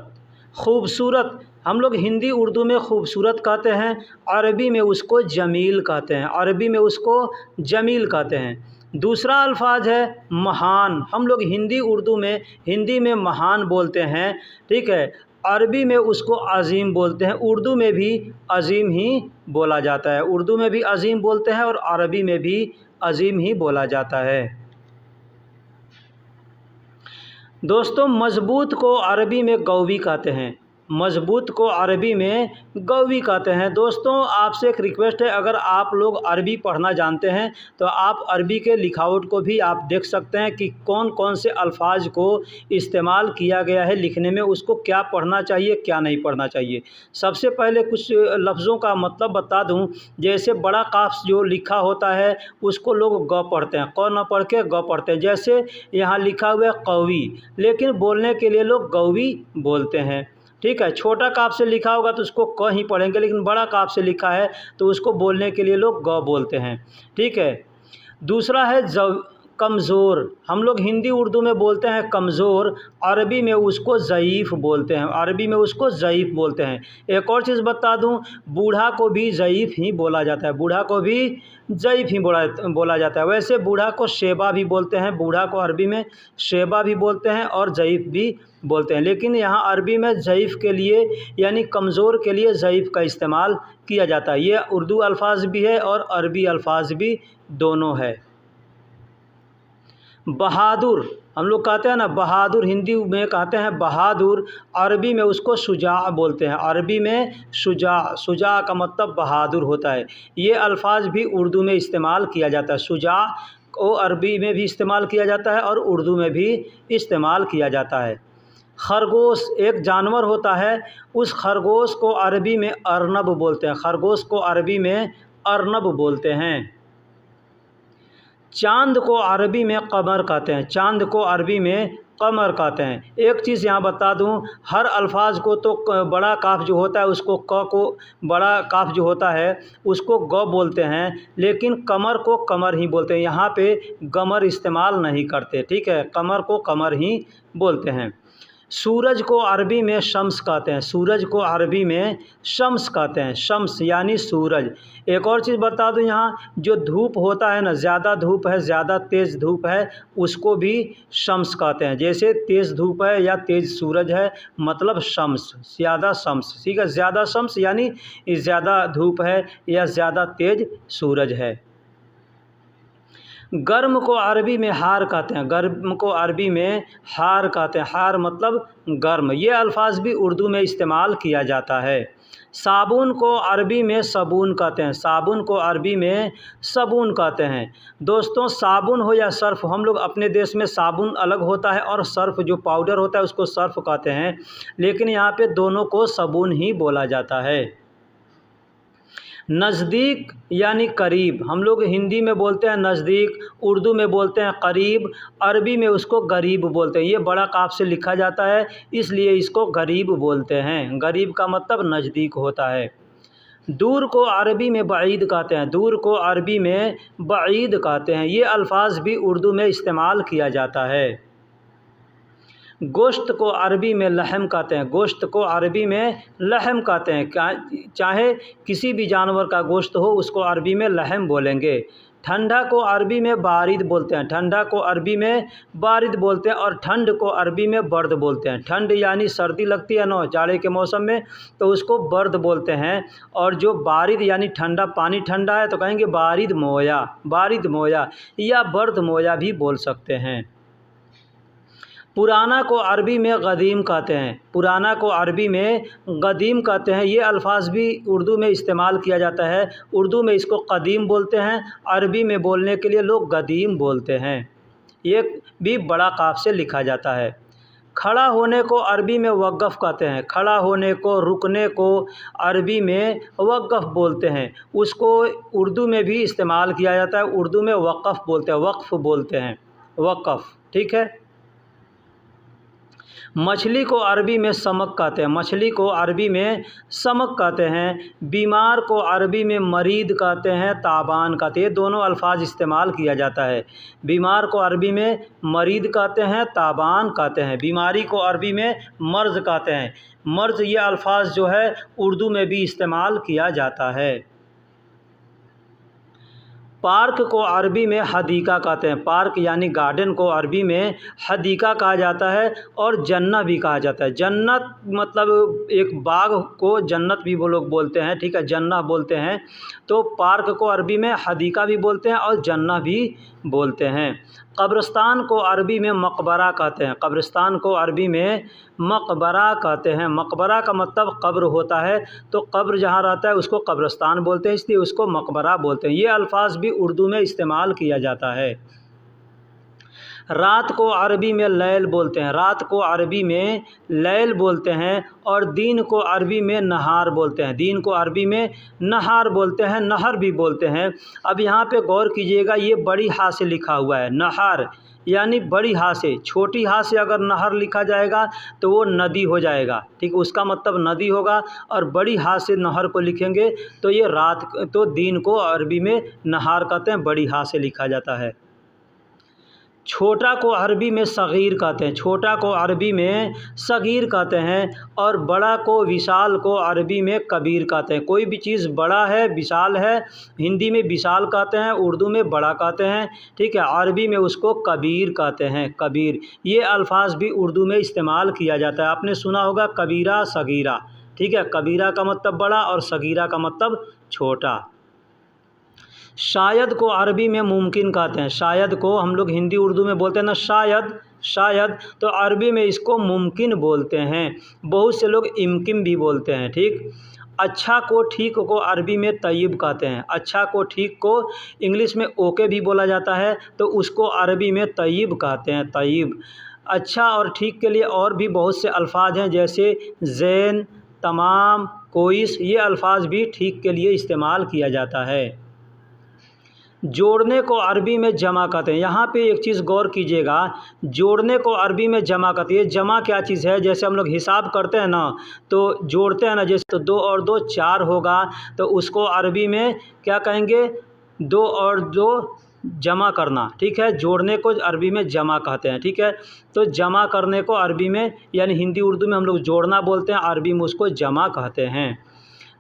खूबसूरत हम लोग हिंदी उर्दू में खूबसूरत कहते हैं, अरबी में उसको जमील कहते हैं, अरबी में उसको जमील कहते हैं। दूसरा अल्फाज है महान। हम लोग हिंदी में महान बोलते हैं, ठीक है। अरबी में उसको अज़ीम बोलते हैं, उर्दू में भी अज़ीम ही बोला जाता है, उर्दू में भी अज़ीम बोलते हैं और अरबी में भी अज़ीम ही बोला जाता है। दोस्तों मज़बूत को अरबी में गौवी कहते हैं, मज़बूत को अरबी में गौवी कहते हैं। दोस्तों आपसे एक रिक्वेस्ट है, अगर आप लोग अरबी पढ़ना जानते हैं तो आप अरबी के लिखावट को भी आप देख सकते हैं कि कौन कौन से अल्फाज को इस्तेमाल किया गया है लिखने में, उसको क्या पढ़ना चाहिए क्या नहीं पढ़ना चाहिए। सबसे पहले कुछ लफ्ज़ों का मतलब बता दूं। जैसे बड़ा काफ जो लिखा होता है उसको लोग ग पढ़ते हैं, क न पढ़ के ग पढ़ते हैं। जैसे यहाँ लिखा हुआ है कौवी, लेकिन बोलने के लिए लोग गौवी बोलते हैं, ठीक है। छोटा काफ से लिखा होगा तो उसको क ही पढ़ेंगे, लेकिन बड़ा काफ से लिखा है तो उसको बोलने के लिए लोग ग बोलते हैं, ठीक है। दूसरा है कमज़ोर। हम लोग हिंदी उर्दू में बोलते हैं कमज़ोर, अरबी में उसको ज़ईफ़ बोलते हैं, अरबी में उसको ज़ईफ़ बोलते हैं। एक और चीज़ बता दूं, बूढ़ा को भी ज़ईफ़ ही बोला जाता है, बूढ़ा को भी ज़ईफ़ ही बोला जाता है। वैसे बूढ़ा को शेबा भी बोलते हैं, बूढ़ा को अरबी में शेबा भी बोलते हैं और ज़ईफ़ भी बोलते हैं। लेकिन यहाँ अरबी में ज़ईफ़ के लिए यानी कमज़ोर के लिए ज़ईफ़ का इस्तेमाल किया जाता है। ये उर्दू अल्फाज भी है और अरबी अल्फाज भी दोनों है। बहादुर हम लोग कहते हैं ना, बहादुर हिंदी में कहते हैं बहादुर, अरबी में उसको शुजा बोलते हैं, अरबी में शुजा, शुजा का मतलब बहादुर होता है। ये अल्फाज भी उर्दू में इस्तेमाल किया जाता है, शुजा को अरबी में भी इस्तेमाल किया जाता है और उर्दू में भी इस्तेमाल किया जाता है। खरगोश एक जानवर होता है, उस खरगोश को अरबी में अर्नब बोलते हैं। खरगोश को अरबी में अर्नब बोलते हैं। चाँद को अरबी में कमर कहते हैं। चाँद को अरबी में कमर कहते हैं। एक चीज़ यहाँ बता दूँ, हर अल्फाज को तो बड़ा काफ जो होता है उसको क को बड़ा काफ जो होता है उसको ग बोलते हैं, लेकिन कमर को कमर ही बोलते हैं। यहाँ पे गमर इस्तेमाल नहीं करते, ठीक है, कमर को कमर ही बोलते हैं। सूरज को अरबी में शम्स कहते हैं। सूरज को अरबी में शम्स कहते हैं। शम्स यानी सूरज। एक और चीज़ बता दूं, यहाँ जो धूप होता है ना, ज़्यादा धूप है, ज़्यादा तेज़ धूप है, उसको भी शम्स कहते हैं। जैसे तेज़ धूप है या तेज़ सूरज है, मतलब शम्स, ज़्यादा शम्स, ठीक है। ज़्यादा शम्स यानी ज़्यादा धूप है या ज़्यादा तेज़ सूरज है। गर्म को अरबी में हार कहते हैं। गर्म को अरबी में हार कहते हैं। हार मतलब गर्म। ये अल्फाज भी उर्दू में इस्तेमाल किया जाता है। साबुन को अरबी में सबून कहते हैं। साबुन को अरबी में सबून कहते हैं। दोस्तों, साबुन हो या सर्फ़, हम लोग अपने देश में साबुन अलग होता है और सर्फ़ जो पाउडर होता है उसको सर्फ़ कहते हैं, लेकिन यहाँ पे दोनों को सबून ही बोला जाता है। नज़दीक यानी करीब, हम लोग हिंदी में बोलते हैं नज़दीक, उर्दू में बोलते हैं करीब, अरबी में उसको गरीब बोलते हैं। ये बड़ा काफ से लिखा जाता है, इसलिए इसको गरीब बोलते हैं। गरीब का मतलब नज़दीक होता है। दूर को अरबी में बईद कहते हैं। दूर को अरबी में बईद कहते हैं। ये अल्फाज भी उर्दू में इस्तेमाल किया जाता है। गोश्त को अरबी में लहम कहते हैं। गोश्त को अरबी में लहम कहते हैं। चाहे किसी भी जानवर का गोश्त हो उसको अरबी में लहम बोलेंगे। ठंडा को अरबी में बारिद बोलते हैं। ठंडा को अरबी में बारिद बोलते हैं और ठंड को अरबी में बर्द बोलते हैं। ठंड यानी सर्दी लगती है ना जाड़े के मौसम में, तो उसको बर्द बोलते हैं। और जो बारिद यानी ठंडा, पानी ठंडा है तो कहेंगे बारिद मोया, बारिद मोया, या बर्द मोया भी बोल सकते हैं। पुराना को अरबी में क़दीम कहते हैं। पुराना को अरबी में क़दीम कहते हैं। ये अल्फाज भी उर्दू में इस्तेमाल किया जाता है। उर्दू में इसको क़दीम बोलते हैं, अरबी में बोलने के लिए लोग क़दीम बोलते हैं। ये भी बड़ा काफ से लिखा जाता है। खड़ा होने को अरबी में वक़्फ़ कहते हैं। खड़ा होने को, रुकने को अरबी में वक़्फ़ बोलते हैं। उसको उर्दू में भी इस्तेमाल किया जाता है। उर्दू में वक़्फ़ बोलते हैं, वक़्फ़ बोलते हैं, वक़्फ़, ठीक है। मछली को अरबी में समक कहते हैं। मछली को अरबी में समक कहते हैं। बीमार को अरबी में मरीद कहते हैं, ताबान कहते हैं। दोनों अल्फाज इस्तेमाल किया जाता है। बीमार को अरबी में मरीद कहते हैं, ताबान कहते हैं। बीमारी को अरबी में मर्ज़ कहते हैं। मर्ज़ ये अल्फाज जो है उर्दू में भी इस्तेमाल किया जाता है। पार्क को अरबी में हदीका कहते हैं। पार्क यानी गार्डन को अरबी में हदीका कहा जाता है और जन्नत भी कहा जाता है। जन्नत मतलब एक बाग को जन्नत भी वो लोग बोलते हैं, ठीक है, जन्नत बोलते हैं। तो पार्क को अरबी में हदीका भी बोलते हैं और जन्नत भी बोलते हैं। कब्रिस्तान को अरबी में मकबरा कहते हैं। कब्रिस्तान को अरबी में मकबरा कहते हैं। मकबरा का मतलब कब्र होता है, तो कब्र जहाँ रहता है उसको कब्रिस्तान बोलते हैं, इसलिए उसको मकबरा बोलते हैं। ये अल्फाज भी उर्दू में इस्तेमाल किया जाता है। रात को अरबी में लैल बोलते हैं। रात को अरबी में लैल बोलते हैं और दिन को अरबी में नहार बोलते हैं। दिन को अरबी में नहार बोलते हैं, नहर भी बोलते हैं। अब यहाँ पे गौर कीजिएगा, ये बड़ी हा से लिखा हुआ है, नहर यानी बड़ी हा से। छोटी हा से अगर नहर लिखा जाएगा तो वो नदी हो जाएगा, ठीक, उसका मतलब नदी होगा। और बड़ी हा से नहर को लिखेंगे तो ये रात, तो दिन को अरबी में नहार कहते हैं, बड़ी हा से लिखा जाता है। छोटा को अरबी में सग़ीर कहते हैं। छोटा को अरबी में सग़ीर कहते हैं और बड़ा को, विशाल को अरबी में कबीर कहते हैं। कोई भी चीज़ बड़ा है, विशाल है, हिंदी में विशाल कहते हैं, उर्दू में बड़ा कहते हैं, ठीक है, अरबी में उसको कबीर कहते हैं, कबीर। ये अल्फाज भी उर्दू में इस्तेमाल किया जाता है। आपने सुना होगा कबीरा, सग़ीरा, ठीक है, कबीरा का मतलब बड़ा और सग़ीरा का मतलब छोटा। शायद को अरबी में मुमकिन कहते हैं। शायद को हम लोग हिंदी उर्दू में बोलते हैं ना शायद, शायद, तो अरबी में इसको मुमकिन बोलते हैं। बहुत से लोग इम्किन भी बोलते हैं, ठीक। अच्छा को ठीक को अरबी में तय्यब कहते हैं। अच्छा को ठीक को इंग्लिश में ओके भी बोला जाता है, तो उसको अरबी में तय्यब कहते हैं, तय्यब। अच्छा और ठीक के लिए और भी बहुत से अल्फाज हैं, जैसे ज़ैन, तमाम, कोइस, ये अल्फाज भी ठीक के लिए इस्तेमाल किया जाता है। जोड़ने को अरबी में जमा कहते हैं। यहाँ पे एक चीज़ गौर कीजिएगा, जोड़ने को अरबी में जमा कहते हैं। जमा क्या चीज़ है? जैसे हम लोग हिसाब करते हैं ना, तो जोड़ते हैं ना, जैसे तो 2 और 2 4 होगा, तो उसको अरबी में क्या कहेंगे? 2 और 2 जमा करना, ठीक है। जोड़ने को अरबी में जमा कहते हैं, ठीक है। तो जमा करने को अरबी में, यानी हिंदी उर्दू में हम लोग जोड़ना बोलते हैं, अरबी में उसको जमा कहते हैं।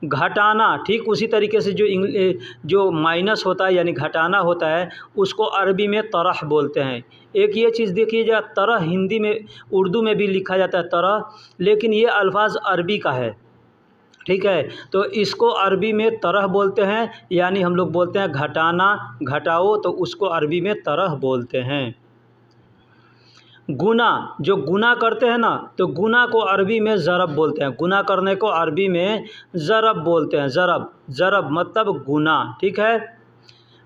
घटाना, ठीक उसी तरीके से जो माइनस होता है यानी घटाना होता है, उसको अरबी में तरह बोलते हैं। एक ये चीज़ देखिए, तरह हिंदी में, उर्दू में भी लिखा जाता है तरह, लेकिन ये अल्फाज अरबी का है, ठीक है। तो इसको अरबी में तरह बोलते हैं, यानी हम लोग बोलते हैं घटाना, घटाओ, तो उसको अरबी में तरह बोलते हैं। गुना, जो गुना करते हैं ना, तो गुना को अरबी में ज़रब बोलते हैं। गुना करने को अरबी में ज़रब बोलते हैं। ज़रब, ज़रब मतलब गुना, ठीक है।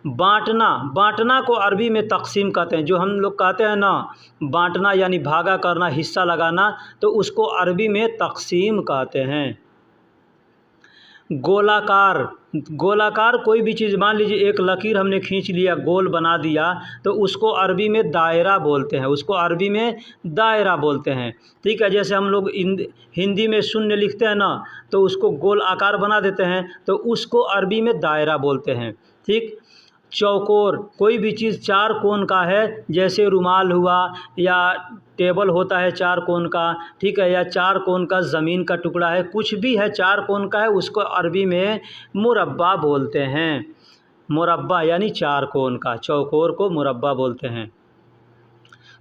बाँटना, बाँटना को अरबी में तक़सीम कहते हैं। जो हम लोग कहते हैं ना, बाँटना यानी भागा करना, हिस्सा लगाना, तो उसको अरबी में तक़सीम कहते हैं। गोलाकार, गोलाकार कोई भी चीज़, मान लीजिए एक लकीर हमने खींच लिया, गोल बना दिया, तो उसको अरबी में दायरा बोलते हैं। उसको अरबी में दायरा बोलते हैं, ठीक है। जैसे हम लोग हिंदी में शून्य लिखते हैं ना, तो उसको गोल आकार बना देते हैं, तो उसको अरबी में दायरा बोलते हैं, ठीक। चौकोर, कोई भी चीज़ 4 कोण का है, जैसे रुमाल हुआ या टेबल होता है 4 कोण का, ठीक है, या 4 कोण का ज़मीन का टुकड़ा है, कुछ भी है 4 कोण का है, उसको अरबी में मुरब्बा बोलते हैं। मुरब्बा यानी 4 कोण का, चौकोर को मुरब्बा बोलते हैं।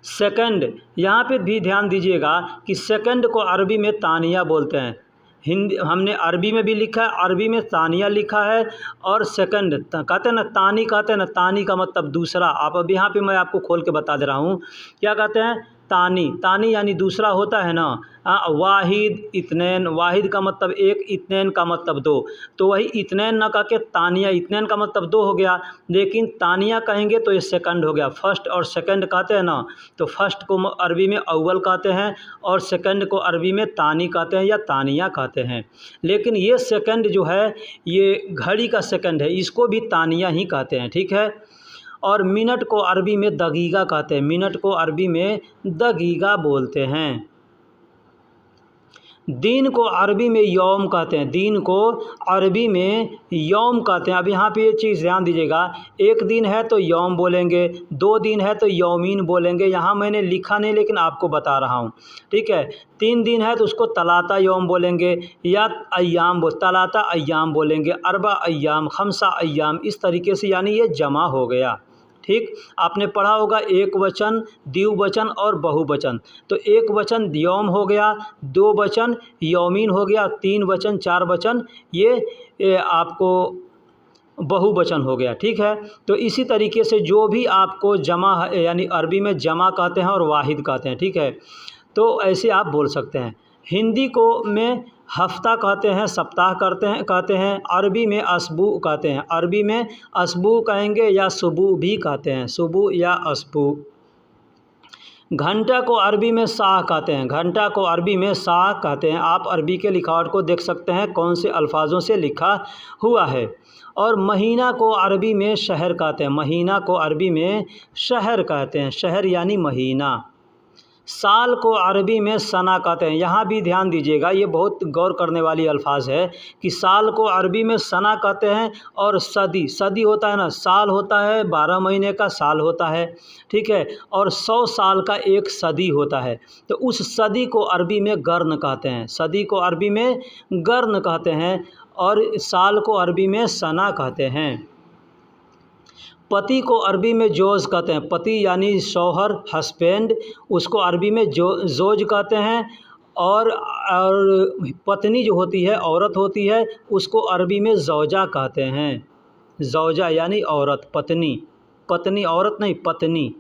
सेकंड, यहाँ पे भी ध्यान दीजिएगा कि सेकंड को अरबी में तानिया बोलते हैं। हिंदी हमने अरबी में भी लिखा है, अरबी में तानिया लिखा है, और सेकंड कहते हैं ना, तानी कहते हैं ना, तानी का मतलब दूसरा। आप अब यहाँ पे मैं आपको खोल के बता दे रहा हूँ, क्या कहते हैं? तानी, तानी यानी दूसरा होता है ना। वाहिद, इत्नैन, वाहिद का मतलब एक, इत्नैन का मतलब 2, तो वही इत्नैन ना कह के तानिया, इत्नैन का मतलब 2 हो गया, लेकिन तानिया कहेंगे तो ये सेकंड हो गया। फर्स्ट और सेकंड कहते हैं ना, तो फर्स्ट को अरबी में अव्वल कहते हैं, और सेकंड को अरबी में तानी कहते हैं या तानिया कहते हैं। लेकिन ये सेकंड जो है, ये घड़ी का सेकंड है, इसको भी तानिया ही कहते हैं, ठीक है। और मिनट को अरबी में दगीगा कहते हैं। मिनट को अरबी में दगीगा बोलते हैं। दिन को अरबी में यौम कहते हैं। दिन को अरबी में यौम कहते हैं। अब यहाँ पे ये चीज़ ध्यान दीजिएगा, एक दिन है तो यौम बोलेंगे, 2 दिन है तो यौमीन बोलेंगे। यहाँ मैंने लिखा नहीं, लेकिन आपको बता रहा हूँ, ठीक है। 3 दिन है तो उसको तलाता यौम बोलेंगे, या अय्याम तलाता अय्याम बोलेंगे, अरबा अय्याम, खमसा अय्याम, इस तरीके से, यानी ये जमा हो गया, ठीक। आपने पढ़ा होगा एक वचन, द्विवचन और बहुवचन। तो एक वचन यौम हो गया, 2 वचन यौमीन हो गया, 3 वचन 4 वचन ये आपको बहुवचन हो गया, ठीक है। तो इसी तरीके से जो भी आपको जमा यानी अरबी में जमा कहते हैं और वाहिद कहते हैं, ठीक है। तो ऐसे आप बोल सकते हैं। हिंदी को में हफ्ता कहते हैं, सप्ताह कहते हैं। अरबी में असबू कहते हैं। अरबी में असबू कहेंगे या सुबू भी कहते हैं, सुबू या असबू। घंटा को अरबी में साह कहते हैं। घंटा को अरबी में साह कहते हैं। आप अरबी के लिखावट को देख सकते हैं कौन से अल्फाजों से लिखा हुआ है। और महीना को अरबी में शहर कहते हैं। महीना को अरबी में शहर कहते हैं, शहर यानी महीना। साल को अरबी में सना कहते हैं। यहाँ भी ध्यान दीजिएगा, ये बहुत गौर करने वाली अल्फाज है कि साल को अरबी में सना कहते हैं। और सदी, सदी होता है ना, साल होता है 12 महीने का साल होता है, ठीक है। और 100 साल का एक सदी होता है, तो उस सदी को अरबी में गर्न कहते हैं। सदी को अरबी में गर्न कहते हैं, और साल को अरबी में सना कहते हैं। पति को अरबी में जोज़ कहते हैं। पति यानी शौहर, हस्बैंड, उसको अरबी में जोज कहते हैं। और पत्नी जो होती है, औरत होती है, उसको अरबी में ज़ौजा कहते हैं। ज़ौजा यानी औरत, पत्नी, पत्नी औरत नहीं, पत्नी।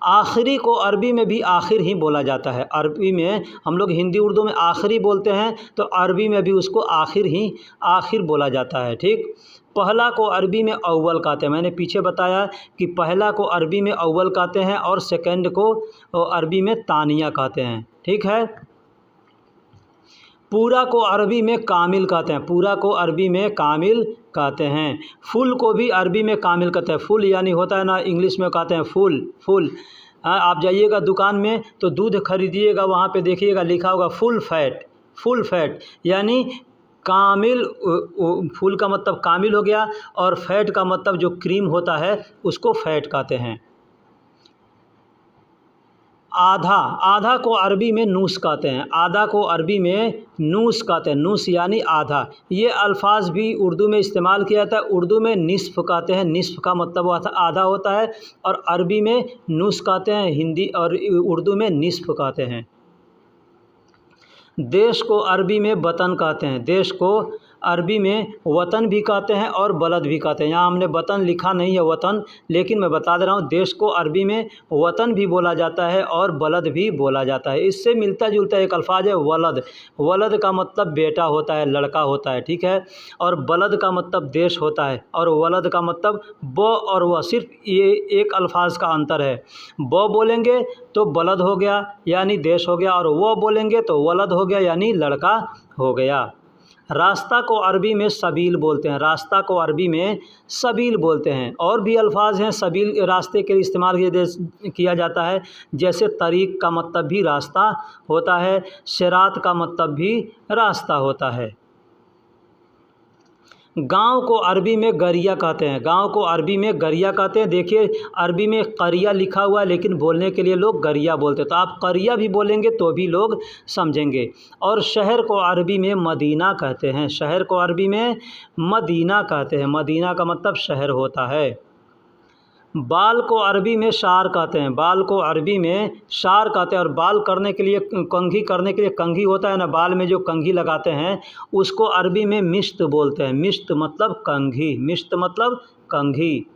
आखिरी को अरबी में भी आखिर ही बोला जाता है। अरबी में हम लोग हिंदी उर्दू में आखिरी बोलते हैं, तो अरबी में भी उसको आखिर बोला जाता है। ठीक, पहला को अरबी में अव्वल कहते हैं। मैंने पीछे बताया कि पहला को अरबी में अव्वल कहते हैं और सेकंड को अरबी में तानिया कहते हैं। ठीक है। पूरा को अरबी में कामिल कहते हैं। पूरा को अरबी में कामिल कहते हैं। फुल को भी अरबी में कामिल कहते हैं। फुल यानी होता है ना, इंग्लिश में कहते हैं फुल। आप जाइएगा दुकान में तो दूध खरीदिएगा, वहाँ पे देखिएगा लिखा होगा फुल फैट यानी कामिल। फुल का मतलब कामिल हो गया, और फैट का मतलब जो क्रीम होता है उसको फैट कहते हैं। आधा को अरबी में नूस कहते हैं। आधा को अरबी में नूस कहते हैं। नूस यानी आधा। ये अल्फाज भी उर्दू में इस्तेमाल किया जाता है। उर्दू में निस्फ़ कहते हैं। निस्फ़ का मतलब आधा होता है, और अरबी में नूस कहते हैं, हिंदी और उर्दू में निस्फ़ कहते हैं। देश को अरबी में वतन कहते हैं। देश को अरबी में वतन भी कहते हैं और बलद भी कहते हैं। यहाँ हमने वतन लिखा नहीं है, वतन, लेकिन मैं बता दे रहा हूँ, देश को अरबी में वतन भी बोला जाता है और बलद भी बोला जाता है। इससे मिलता जुलता एक अल्फाज है वलद। वलद का मतलब बेटा होता है, लड़का होता है। ठीक है। और बलद का मतलब देश होता है, और वलद का मतलब ब और व, सिर्फ ये एक अल्फाज का अंतर है। ब बोलेंगे तो बलद हो गया यानी देश हो गया, और व बोलेंगे तो वलद हो गया यानी लड़का हो गया। रास्ता को अरबी में सबील बोलते हैं। रास्ता को अरबी में सबील बोलते हैं। और भी अल्फाज हैं सबील, रास्ते के लिए इस्तेमाल किया जाता है। जैसे तरीक़ का मतलब भी रास्ता होता है, सिरात का मतलब भी रास्ता होता है। गांव को अरबी में गरिया कहते हैं। गांव को अरबी में गरिया कहते हैं। देखिए अरबी में करिया लिखा हुआ है, लेकिन बोलने के लिए लोग गरिया बोलते हैं, तो आप करिया भी बोलेंगे तो भी लोग समझेंगे। और शहर को अरबी में मदीना कहते हैं। शहर को अरबी में मदीना कहते हैं। मदीना का मतलब शहर होता है। बाल को अरबी में शार कहते हैं। बाल को अरबी में शार कहते हैं। और बाल करने के लिए, कंघी करने के लिए कंघी होता है ना, बाल में जो कंघी लगाते हैं उसको अरबी में मिश्त बोलते हैं। मिश्त मतलब कंघी। मिश्त मतलब कंघी।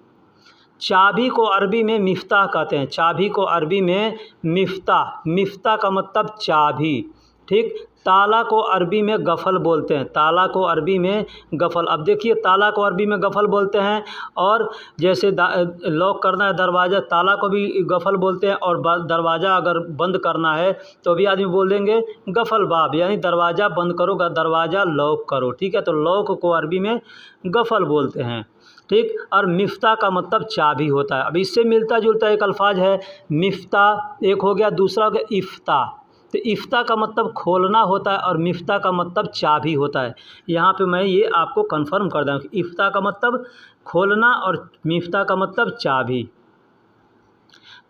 चाबी को अरबी में मिफ्ताह कहते हैं। चाबी को अरबी में मिफ्ताह। मिफ्ताह का मतलब चाबी। ठीक। ताला को अरबी में गफ़ल बोलते हैं। ताला को अरबी में गफ़ल। अब देखिए ताला को अरबी में गफ़ल बोलते हैं, और जैसे लॉक करना है दरवाज़ा, ताला को भी गफ़ल बोलते हैं, और दरवाज़ा अगर बंद करना है तो भी आदमी बोल देंगे गफ़ल बाब, यानी दरवाज़ा बंद करो, दरवाज़ा लॉक करो। ठीक है। तो लॉक को अरबी में गफ़ल बोलते हैं। ठीक। और मिफ्ताह का मतलब चाबी होता है। अब इससे मिलता जुलता एक अल्फाज है मिफ्ताह, एक हो गया। दूसरा हो गया इफ्ताह। तो इफ्ता का मतलब खोलना होता है, और मिफ्ता का मतलब चाबी होता है। यहाँ पे मैं ये आपको कंफर्म कर दूँ कि इफ्ता का मतलब खोलना और मिफ्ता का मतलब चाबी।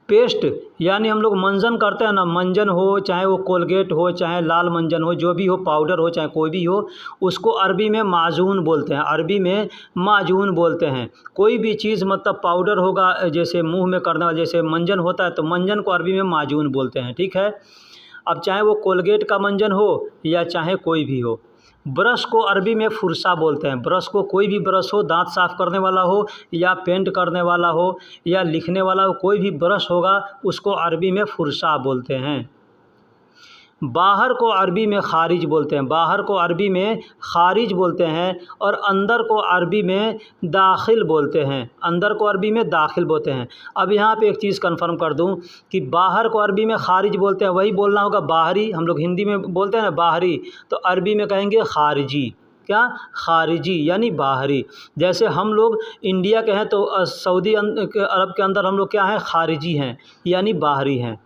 पेस्ट यानी हम लोग मंजन करते हैं ना, मंजन हो, चाहे वो कोलगेट हो, चाहे लाल मंजन हो, जो भी हो, पाउडर हो, चाहे कोई भी हो, उसको अरबी में माजून बोलते हैं। अरबी में माजून बोलते हैं। कोई भी चीज़ मतलब पाउडर होगा, जैसे मुंह में करने वाला, जैसे मंजन होता है, तो मंजन को अरबी में माजून बोलते हैं। ठीक है। अब चाहे वो कोलगेट का मंजन हो या चाहे कोई भी हो। ब्रश को अरबी में फुरसा बोलते हैं। ब्रश को, कोई भी ब्रश हो, दांत साफ़ करने वाला हो या पेंट करने वाला हो या लिखने वाला हो, कोई भी ब्रश होगा उसको अरबी में फुरसा बोलते हैं। बाहर को अरबी में खारिज बोलते हैं। बाहर को अरबी में खारिज बोलते हैं। और अंदर को अरबी में दाखिल बोलते हैं। अंदर को अरबी में दाखिल बोलते हैं। अब यहाँ पे एक चीज़ कंफर्म कर दूँ कि बाहर को अरबी में खारिज बोलते हैं, वही बोलना होगा बाहरी। हम लोग हिंदी में बोलते हैं ना बाहरी, तो अरबी में कहेंगे खारिजी। क्या? खारिजी यानी बाहरी। जैसे हम लोग इंडिया के हैं तो सऊदी अरब के अंदर हम लोग क्या हैं? खारिजी हैं, यानी बाहरी हैं।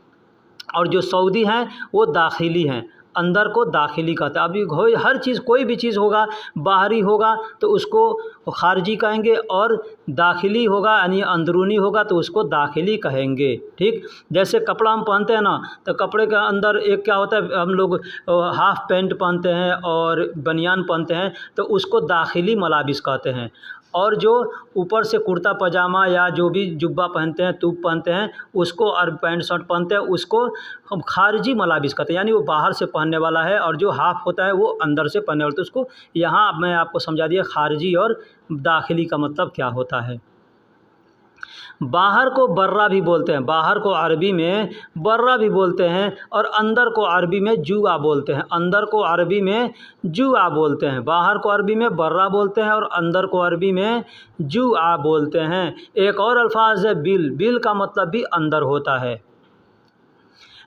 और जो सऊदी हैं वो दाखिली हैं। अंदर को दाखिली कहते हैं। अभी हर चीज़, कोई भी चीज़ होगा, बाहरी होगा तो उसको खारजी कहेंगे, और दाखिली होगा यानी अंदरूनी होगा तो उसको दाखिली कहेंगे। ठीक। जैसे कपड़ा हम पहनते हैं ना, तो कपड़े के अंदर एक क्या होता है, हम लोग हाफ पैंट पहनते हैं और बनियान पहनते हैं, तो उसको दाखिली मलाबिस कहते हैं। और जो ऊपर से कुर्ता पजामा या जो भी जुब्बा पहनते हैं, तूब पहनते हैं, उसको, और पैंट शर्ट पहनते हैं, उसको हम खारजी मलाबिस कहते हैं, यानी वो बाहर से पहनने वाला है, और जो हाफ होता है वो अंदर से पहनने वाला। तो उसको यहाँ मैं आपको समझा दिया खारजी और दाखिली का मतलब क्या होता है। बाहर को बर्रा भी बोलते हैं, बाहर को अरबी में बर्रा भी बोलते हैं, और अंदर को अरबी में जुआ बोलते हैं, अंदर को अरबी में जुआ बोलते हैं। बाहर को अरबी में बर्रा बोलते हैं और अंदर को अरबी में जुआ बोलते हैं। एक और अल्फाज है बिल, बिल का मतलब भी अंदर होता है।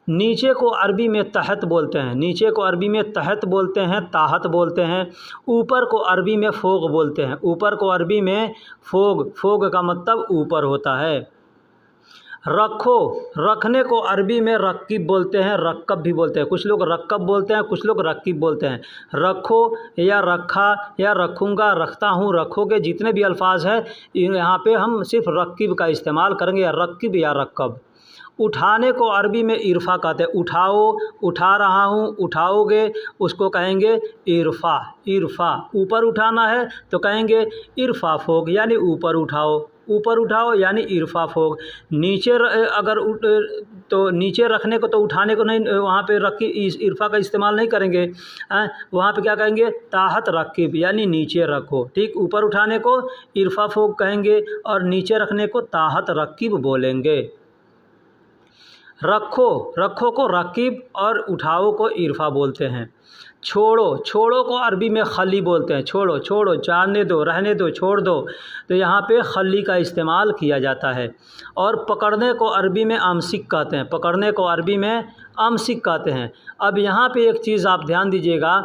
नीचे को अरबी में तहत बोलते हैं, नीचे को अरबी में तहत बोलते हैं, ताहत बोलते हैं। ऊपर को अरबी में फ़ोग बोलते हैं, ऊपर को अरबी में फ़ोग, फ़ोग का मतलब ऊपर होता है। रखो, रखने को अरबी में रक्कीब बोलते हैं, रक्कब भी बोलते हैं। कुछ लोग रक्कब बोलते हैं, कुछ लोग रक्कीब बोलते हैं। रखो या रखा या रखूँगा, रखता हूँ, रखोगे, जितने भी अल्फाज हैं यहाँ पे हम सिर्फ रक्कीब का इस्तेमाल करेंगे, या रक्कीब या रक्कब। उठाने को अरबी में इरफ़ा कहते हैं, उठाओ, उठा रहा हूँ, उठाओगे, उसको कहेंगे इरफ़ा, इरफ़ा। ऊपर उठाना है तो कहेंगे इरफ़ा फ़ोग, यानी ऊपर उठाओ, ऊपर उठाओ यानी इरफ़ा फ़ोग। नीचे अगर तो नीचे रखने को तो उठाने को नहीं, वहाँ पे रखी इरफ़ा का इस्तेमाल नहीं करेंगे, वहाँ पे क्या कहेंगे ताहत रकीब, यानी नीचे रखो। ठीक, ऊपर उठाने को इरफ़ा फ़ोग कहेंगे और नीचे रखने को ताहत रकीब बोलेंगे। रखो, रखो को रकीब और उठाओ को इरफ़ा बोलते हैं। छोड़ो, छोड़ो को अरबी में खली बोलते हैं, छोड़ो, छोड़ो, जाने दो, रहने दो, छोड़ दो, तो यहाँ पे खली का इस्तेमाल किया जाता है। और पकड़ने को अरबी में आमसिक कहते हैं, पकड़ने को अरबी में आमसिक कहते हैं। अब यहाँ पे एक चीज़ आप ध्यान दीजिएगा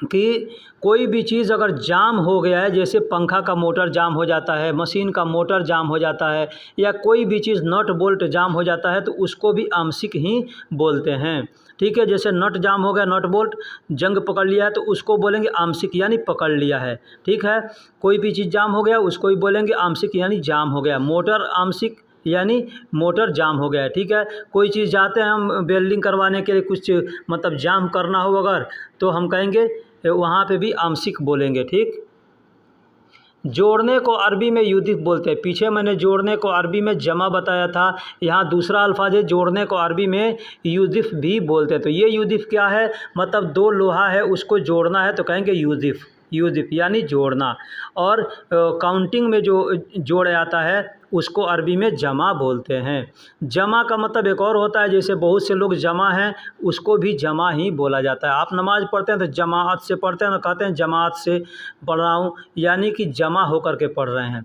कि कोई भी चीज़ अगर जाम हो गया है, जैसे पंखा का मोटर जाम हो जाता है, मशीन का मोटर जाम हो जाता है, या कोई भी चीज़ नट बोल्ट जाम हो जाता है, तो उसको भी आंशिक ही बोलते हैं। ठीक है, जैसे नट जाम हो गया, नट बोल्ट जंग पकड़ लिया है, तो उसको बोलेंगे आंशिक यानी पकड़ लिया है। ठीक है, कोई भी चीज़ जाम हो गया उसको भी बोलेंगे आंशिक यानी जाम हो गया। मोटर आंशिक यानी मोटर जाम हो गया है। ठीक है, कोई चीज़ जाते हैं हम वेल्डिंग करवाने के लिए, कुछ मतलब जाम करना हो अगर, तो हम कहेंगे वहाँ पे भी आंशिक बोलेंगे। ठीक, जोड़ने को अरबी में युदिफ बोलते हैं। पीछे मैंने जोड़ने को अरबी में जमा बताया था, यहाँ दूसरा अल्फाज है जोड़ने को अरबी में युदिफ भी बोलते हैं। तो ये युदिफ क्या है, मतलब दो लोहा है उसको जोड़ना है तो कहेंगे युदिफ, युदिफ यानी जोड़ना। और काउंटिंग में जो जोड़ आता है उसको अरबी में जमा बोलते हैं। जमा का मतलब एक और होता है, जैसे बहुत से लोग जमा हैं, उसको भी जमा ही बोला जाता है। आप नमाज़ पढ़ते हैं तो जमात से पढ़ते हैं, तो कहते हैं जमात से पढ़ रहा हूँ, यानी कि जमा होकर के पढ़ रहे हैं।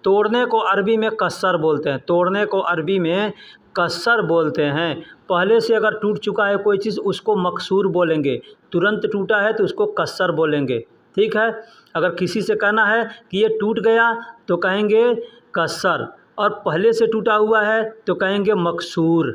तोड़ने को अरबी में कस्सर बोलते हैं, तोड़ने को अरबी में कस्सर बोलते हैं। पहले से अगर टूट चुका है कोई चीज़ उसको मकसूर बोलेंगे, तुरंत टूटा है तो उसको कस्सर बोलेंगे। ठीक है, अगर किसी से कहना है कि ये टूट गया तो कहेंगे कस्सर, और पहले से टूटा हुआ है तो कहेंगे मकसूर।